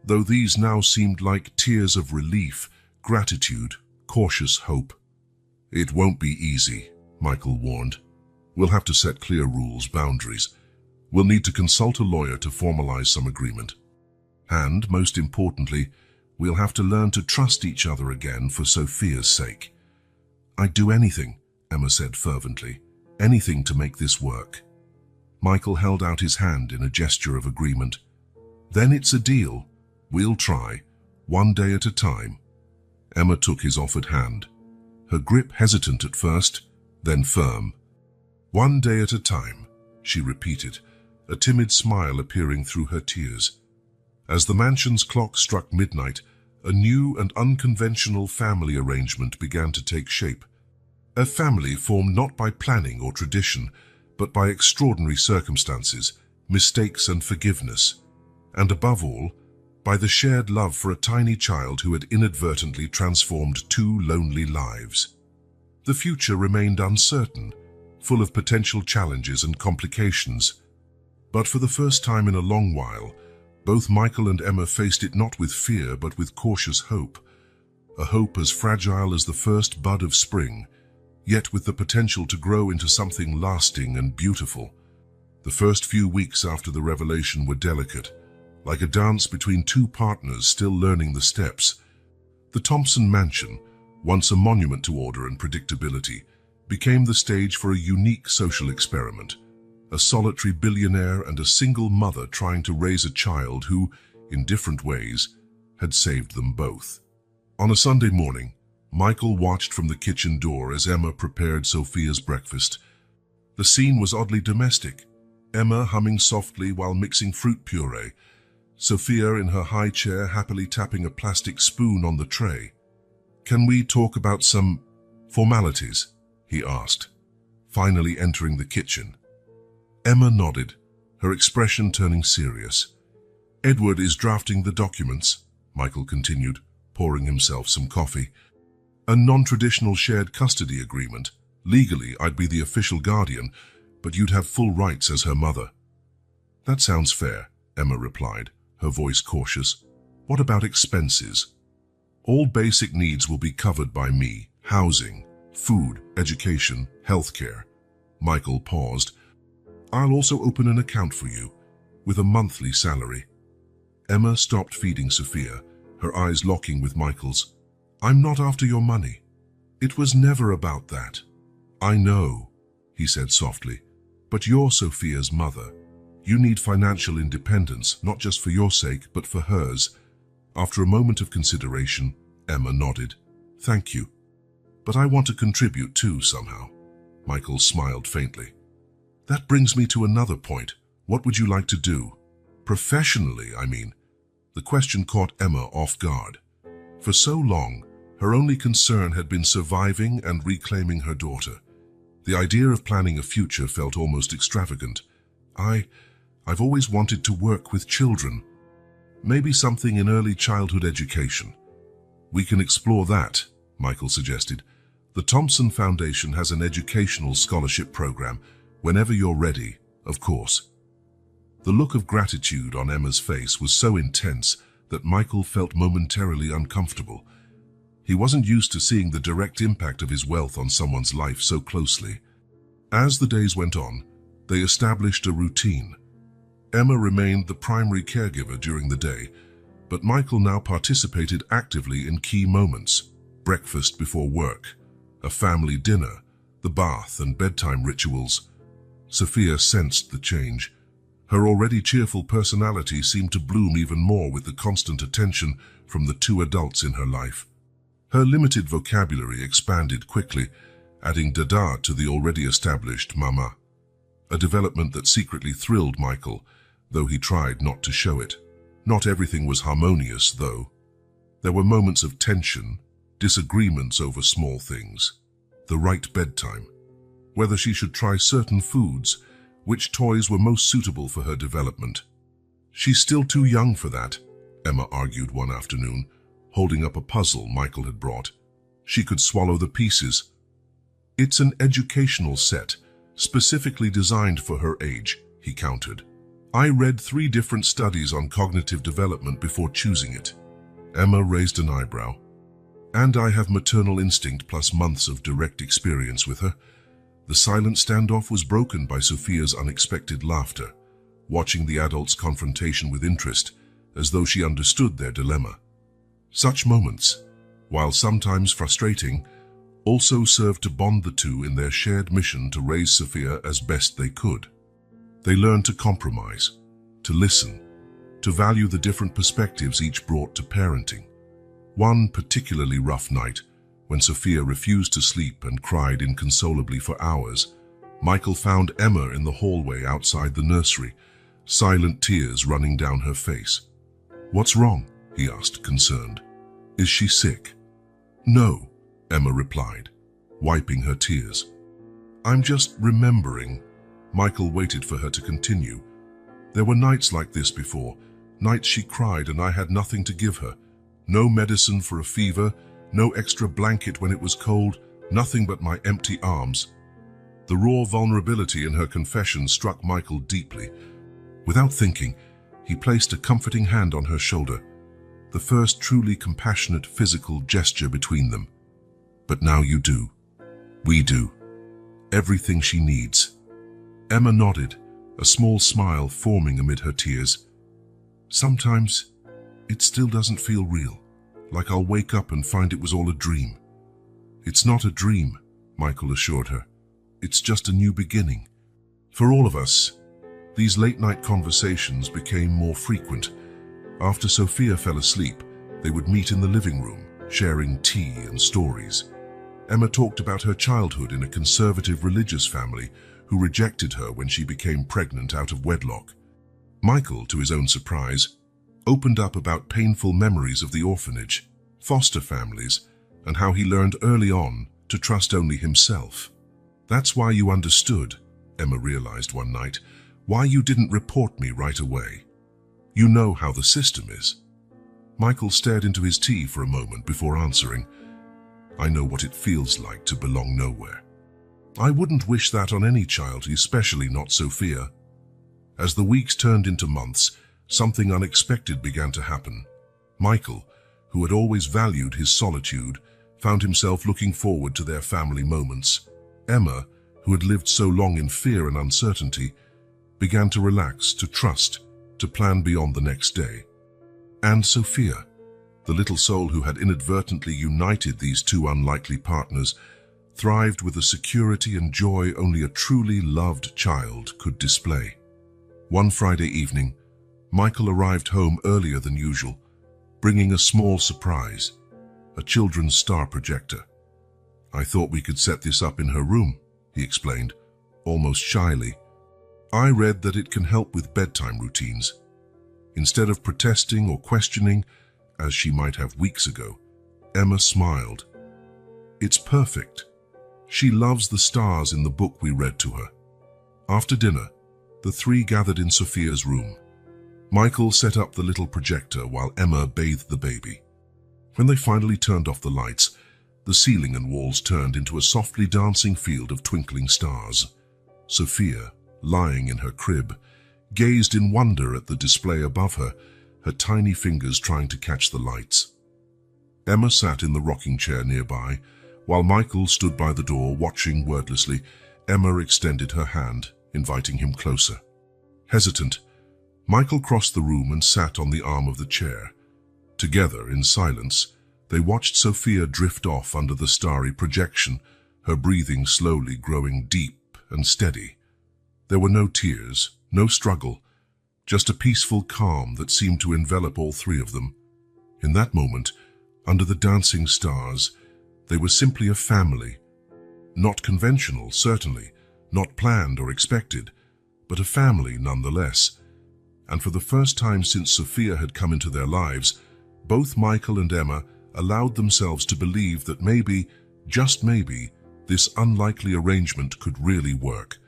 though these now seemed like tears of relief, gratitude, cautious hope. It won't be easy, Michael warned. We'll have to set clear rules, boundaries. We'll need to consult a lawyer to formalize some agreement. And, most importantly, we'll have to learn to trust each other again for Sophia's sake. I'd do anything, Emma said fervently, anything to make this work. Michael held out his hand in a gesture of agreement. Then it's a deal. We'll try, one day at a time. Emma took his offered hand, her grip hesitant at first, then firm. One day at a time, she repeated, a timid smile appearing through her tears. As the mansion's clock struck midnight, a new and unconventional family arrangement began to take shape. A family formed not by planning or tradition, but by extraordinary circumstances, mistakes and forgiveness, and above all, by the shared love for a tiny child who had inadvertently transformed two lonely lives. The future remained uncertain, full of potential challenges and complications. But for the first time in a long while, both Michael and Emma faced it not with fear but with cautious hope, a hope as fragile as the first bud of spring, yet with the potential to grow into something lasting and beautiful. The first few weeks after the revelation were delicate, like a dance between two partners still learning the steps. The Thompson mansion, once a monument to order and predictability, became the stage for a unique social experiment. A solitary billionaire and a single mother trying to raise a child who, in different ways, had saved them both. On a Sunday morning, Michael watched from the kitchen door as Emma prepared Sophia's breakfast. The scene was oddly domestic, Emma humming softly while mixing fruit puree, Sophia in her high chair happily tapping a plastic spoon on the tray. "Can we talk about some formalities?" he asked, finally entering the kitchen. Emma nodded, her expression turning serious. "Edward is drafting the documents," Michael continued, pouring himself some coffee. "A non-traditional shared custody agreement. Legally, I'd be the official guardian, but you'd have full rights as her mother." "That sounds fair," Emma replied, her voice cautious. "What about expenses?" "All basic needs will be covered by me. Housing, food, education, healthcare." Michael paused. "I'll also open an account for you, with a monthly salary." Emma stopped feeding Sophia, her eyes locking with Michael's. "I'm not after your money. It was never about that." "I know," he said softly, "but you're Sophia's mother. You need financial independence, not just for your sake, but for hers." After a moment of consideration, Emma nodded. "Thank you. But I want to contribute too, somehow." Michael smiled faintly. "That brings me to another point. What would you like to do? Professionally, I mean." The question caught Emma off guard. For so long, her only concern had been surviving and reclaiming her daughter. The idea of planning a future felt almost extravagant. I've always wanted to work with children. Maybe something in early childhood education." "We can explore that," Michael suggested. "The Thompson Foundation has an educational scholarship program. Whenever you're ready, of course." The look of gratitude on Emma's face was so intense that Michael felt momentarily uncomfortable. He wasn't used to seeing the direct impact of his wealth on someone's life so closely. As the days went on, they established a routine. Emma remained the primary caregiver during the day, but Michael now participated actively in key moments: breakfast before work, a family dinner, the bath and bedtime rituals. Sophia sensed the change. Her already cheerful personality seemed to bloom even more with the constant attention from the two adults in her life. Her limited vocabulary expanded quickly, adding dada to the already established mama, a development that secretly thrilled Michael, though he tried not to show it. Not everything was harmonious, though. There were moments of tension, disagreements over small things, the right bedtime, whether she should try certain foods, which toys were most suitable for her development. "She's still too young for that," Emma argued one afternoon, holding up a puzzle Michael had brought. "She could swallow the pieces." "It's an educational set, specifically designed for her age," he countered. "I read 3 different studies on cognitive development before choosing it." Emma raised an eyebrow. "And I have maternal instinct plus months of direct experience with her." The silent standoff was broken by Sophia's unexpected laughter, watching the adults' confrontation with interest, as though she understood their dilemma. Such moments, while sometimes frustrating, also served to bond the two in their shared mission to raise Sophia as best they could. They learned to compromise, to listen, to value the different perspectives each brought to parenting. One particularly rough night, when Sophia refused to sleep and cried inconsolably for hours, Michael found Emma in the hallway outside the nursery, silent tears running down her face. "What's wrong?" he asked, concerned. "Is she sick?" "No," Emma replied, wiping her tears. "I'm just remembering." Michael waited for her to continue. "There were nights like this before, nights she cried and I had nothing to give her. No medicine for a fever, no extra blanket when it was cold, nothing but my empty arms." The raw vulnerability in her confession struck Michael deeply. Without thinking, he placed a comforting hand on her shoulder, the first truly compassionate physical gesture between them. "But now you do. We do. Everything she needs." Emma nodded, a small smile forming amid her tears. "Sometimes it still doesn't feel real. Like I'll wake up and find it was all a dream." "It's not a dream," Michael assured her. "It's just a new beginning." For all of us, these late-night conversations became more frequent. After Sophia fell asleep, they would meet in the living room, sharing tea and stories. Emma talked about her childhood in a conservative religious family who rejected her when she became pregnant out of wedlock. Michael, to his own surprise, opened up about painful memories of the orphanage, foster families, and how he learned early on to trust only himself. "That's why you understood," Emma realized one night, "why you didn't report me right away. You know how the system is." Michael stared into his tea for a moment before answering. "I know what it feels like to belong nowhere. I wouldn't wish that on any child, especially not Sophia." As the weeks turned into months, something unexpected began to happen. Michael, who had always valued his solitude, found himself looking forward to their family moments. Emma, who had lived so long in fear and uncertainty, began to relax, to trust, to plan beyond the next day. And Sophia, The little soul who had inadvertently united these two unlikely partners thrived with a security and joy only a truly loved child could display. One Friday evening, Michael arrived home earlier than usual, bringing a small surprise, a children's star projector. "I thought we could set this up in her room," he explained, almost shyly. "I read that it can help with bedtime routines." Instead of protesting or questioning, as she might have weeks ago, Emma smiled. "It's perfect. She loves the stars in the book we read to her." After dinner, the three gathered in Sophia's room. Michael set up the little projector while Emma bathed the baby. When they finally turned off the lights, the ceiling and walls turned into a softly dancing field of twinkling stars. Sophia, lying in her crib, gazed in wonder at the display above her, her tiny fingers trying to catch the lights. Emma sat in the rocking chair nearby, while Michael stood by the door watching wordlessly. Emma extended her hand, inviting him closer. Hesitant, Michael crossed the room and sat on the arm of the chair. Together, in silence, they watched Sophia drift off under the starry projection, her breathing slowly growing deep and steady. There were no tears, no struggle, just a peaceful calm that seemed to envelop all three of them. In that moment, under the dancing stars, they were simply a family. Not conventional, certainly, not planned or expected, but a family nonetheless. And for the first time since Sophia had come into their lives, both Michael and Emma allowed themselves to believe that maybe, just maybe, this unlikely arrangement could really work.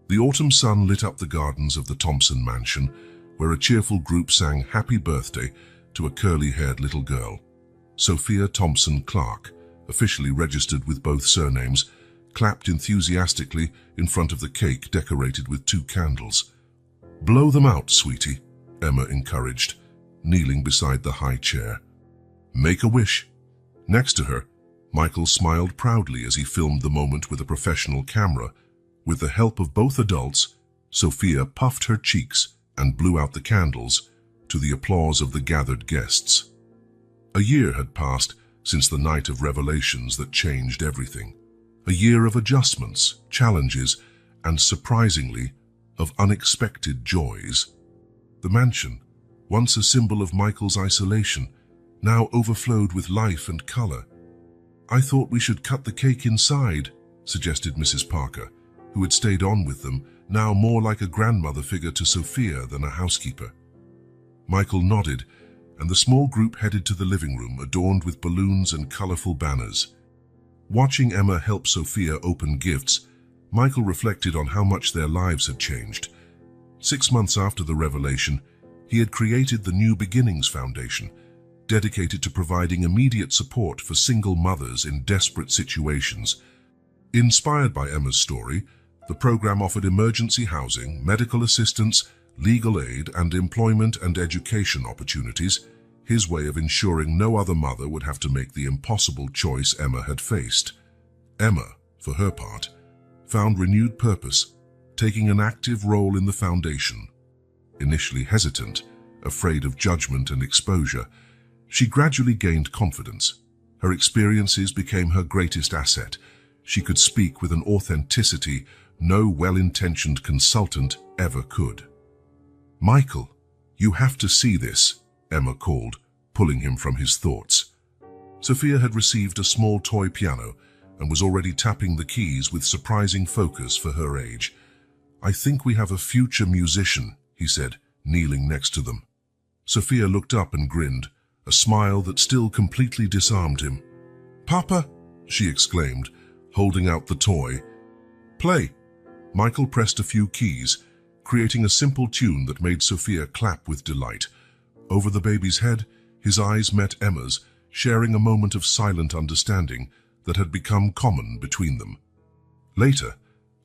The autumn sun lit up the gardens of the Thompson mansion, where a cheerful group sang "Happy Birthday" to a curly-haired little girl. Sophia Thompson Clark, officially registered with both surnames, clapped enthusiastically in front of the cake decorated with 2 candles. "Blow them out, sweetie," Emma encouraged, kneeling beside the high chair. "Make a wish." Next to her, Michael smiled proudly as he filmed the moment with a professional camera. With the help of both adults, Sophia puffed her cheeks and blew out the candles, to the applause of the gathered guests. A year had passed since the night of revelations that changed everything. A year of adjustments, challenges, and surprisingly, of unexpected joys. The mansion, once a symbol of Michael's isolation, now overflowed with life and color. "I thought we should cut the cake inside," suggested Mrs. Parker, who had stayed on with them, now more like a grandmother figure to Sophia than a housekeeper. Michael nodded, and the small group headed to the living room adorned with balloons and colorful banners. Watching Emma help Sophia open gifts, Michael reflected on how much their lives had changed. 6 months after the revelation, he had created the New Beginnings Foundation, dedicated to providing immediate support for single mothers in desperate situations. Inspired by Emma's story, the program offered emergency housing, medical assistance, legal aid, and employment and education opportunities, his way of ensuring no other mother would have to make the impossible choice Emma had faced. Emma, for her part, found renewed purpose, taking an active role in the foundation. Initially hesitant, afraid of judgment and exposure, she gradually gained confidence. Her experiences became her greatest asset. She could speak with an authenticity no well-intentioned consultant ever could. "Michael, you have to see this," Emma called, pulling him from his thoughts. Sophia had received a small toy piano and was already tapping the keys with surprising focus for her age. "I think we have a future musician," he said, kneeling next to them. Sophia looked up and grinned, a smile that still completely disarmed him. "Papa," she exclaimed, holding out the toy. "Play." Michael pressed a few keys, creating a simple tune that made Sophia clap with delight. Over the baby's head, his eyes met Emma's, sharing a moment of silent understanding that had become common between them. Later,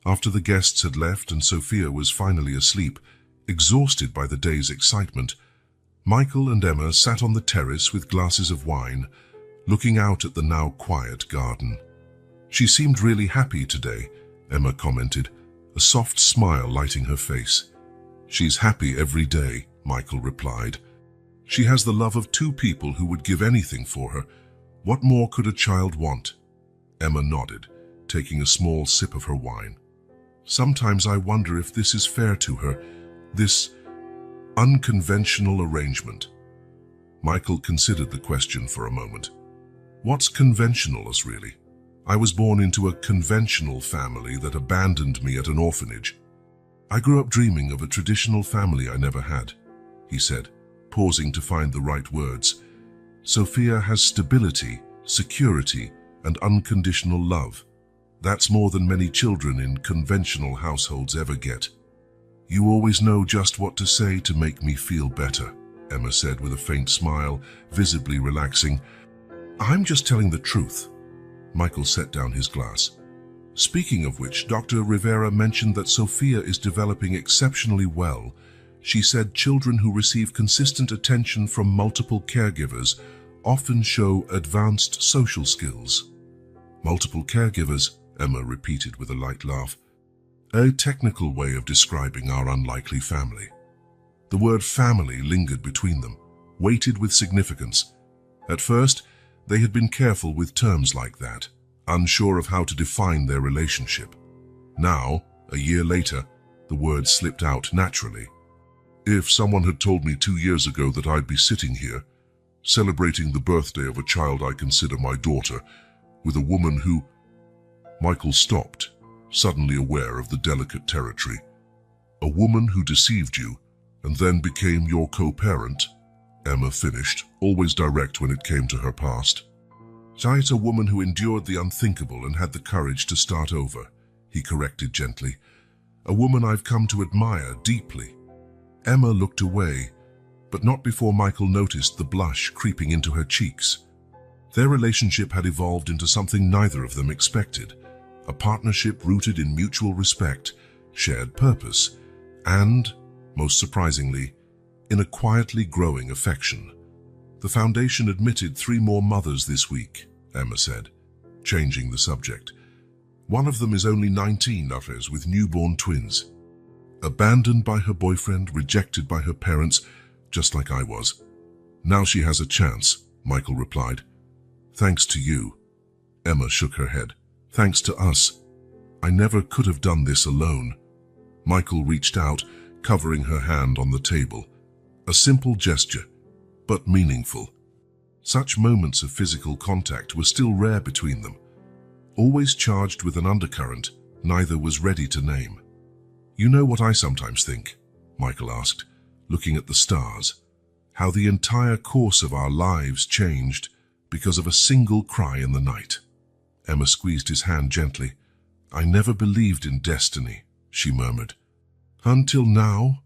after the guests had left and Sophia was finally asleep, exhausted by the day's excitement, Michael and Emma sat on the terrace with glasses of wine, looking out at the now quiet garden. "She seemed really happy today," Emma commented, a soft smile lighting her face. "She's happy every day," Michael replied. She has the love of two people who would give anything for her. What more could a child want? Emma nodded, taking a small sip of her wine. Sometimes I wonder if this is fair to her, this unconventional arrangement. Michael considered the question for a moment. What's conventional-us, really? I was born into a conventional family that abandoned me at an orphanage. I grew up dreaming of a traditional family I never had, he said, pausing to find the right words. Sophia has stability, security, and unconditional love. That's more than many children in conventional households ever get. You always know just what to say to make me feel better, Emma said with a faint smile, visibly relaxing. I'm just telling the truth. Michael set down his glass. Speaking of which, Dr. Rivera mentioned that Sophia is developing exceptionally well. She said children who receive consistent attention from multiple caregivers often show advanced social skills. Multiple caregivers, Emma repeated with a light laugh. A technical way of describing our unlikely family. The word family lingered between them, weighted with significance. At first, they had been careful with terms like that, unsure of how to define their relationship. Now, a year later, the words slipped out naturally. If someone had told me 2 years ago that I'd be sitting here, celebrating the birthday of a child I consider my daughter, with a woman who... Michael stopped, suddenly aware of the delicate territory. A woman who deceived you, and then became your co-parent, Emma finished, always direct when it came to her past. It's a woman who endured the unthinkable and had the courage to start over, he corrected gently. A woman I've come to admire deeply. Emma looked away, but not before Michael noticed the blush creeping into her cheeks. Their relationship had evolved into something neither of them expected, a partnership rooted in mutual respect, shared purpose, and, most surprisingly, in a quietly growing affection. The foundation admitted 3 more mothers this week, Emma said, changing the subject. One of them is only 19, with newborn twins. Abandoned by her boyfriend, rejected by her parents, just like I was. Now she has a chance, Michael replied. Thanks to you. Emma shook her head. Thanks to us. I never could have done this alone. Michael reached out, covering her hand on the table. A simple gesture, but meaningful. Such moments of physical contact were still rare between them. Always charged with an undercurrent neither was ready to name. You know what I sometimes think? Michael asked, looking at the stars. How the entire course of our lives changed because of a single cry in the night. Emma squeezed his hand gently. I never believed in destiny, she murmured. Until now?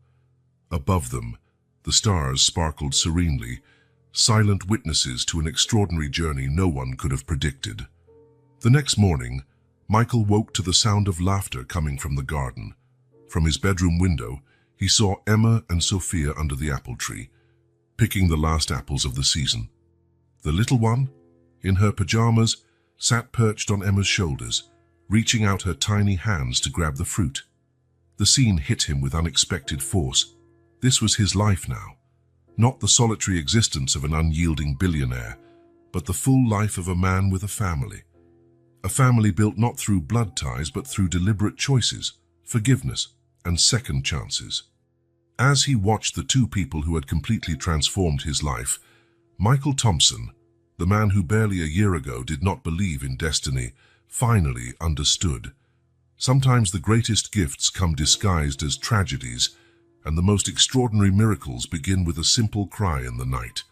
Above them, the stars sparkled serenely, silent witnesses to an extraordinary journey no one could have predicted. The next morning, Michael woke to the sound of laughter coming from the garden. From his bedroom window, he saw Emma and Sophia under the apple tree, picking the last apples of the season. The little one, in her pajamas, sat perched on Emma's shoulders, reaching out her tiny hands to grab the fruit. The scene hit him with unexpected force. This was his life now. Not the solitary existence of an unyielding billionaire, but the full life of a man with a family. A family built not through blood ties, but through deliberate choices, forgiveness, and second chances. As he watched the 2 people who had completely transformed his life, Michael Thompson, the man who barely a year ago did not believe in destiny, finally understood. Sometimes the greatest gifts come disguised as tragedies, and the most extraordinary miracles begin with a simple cry in the night.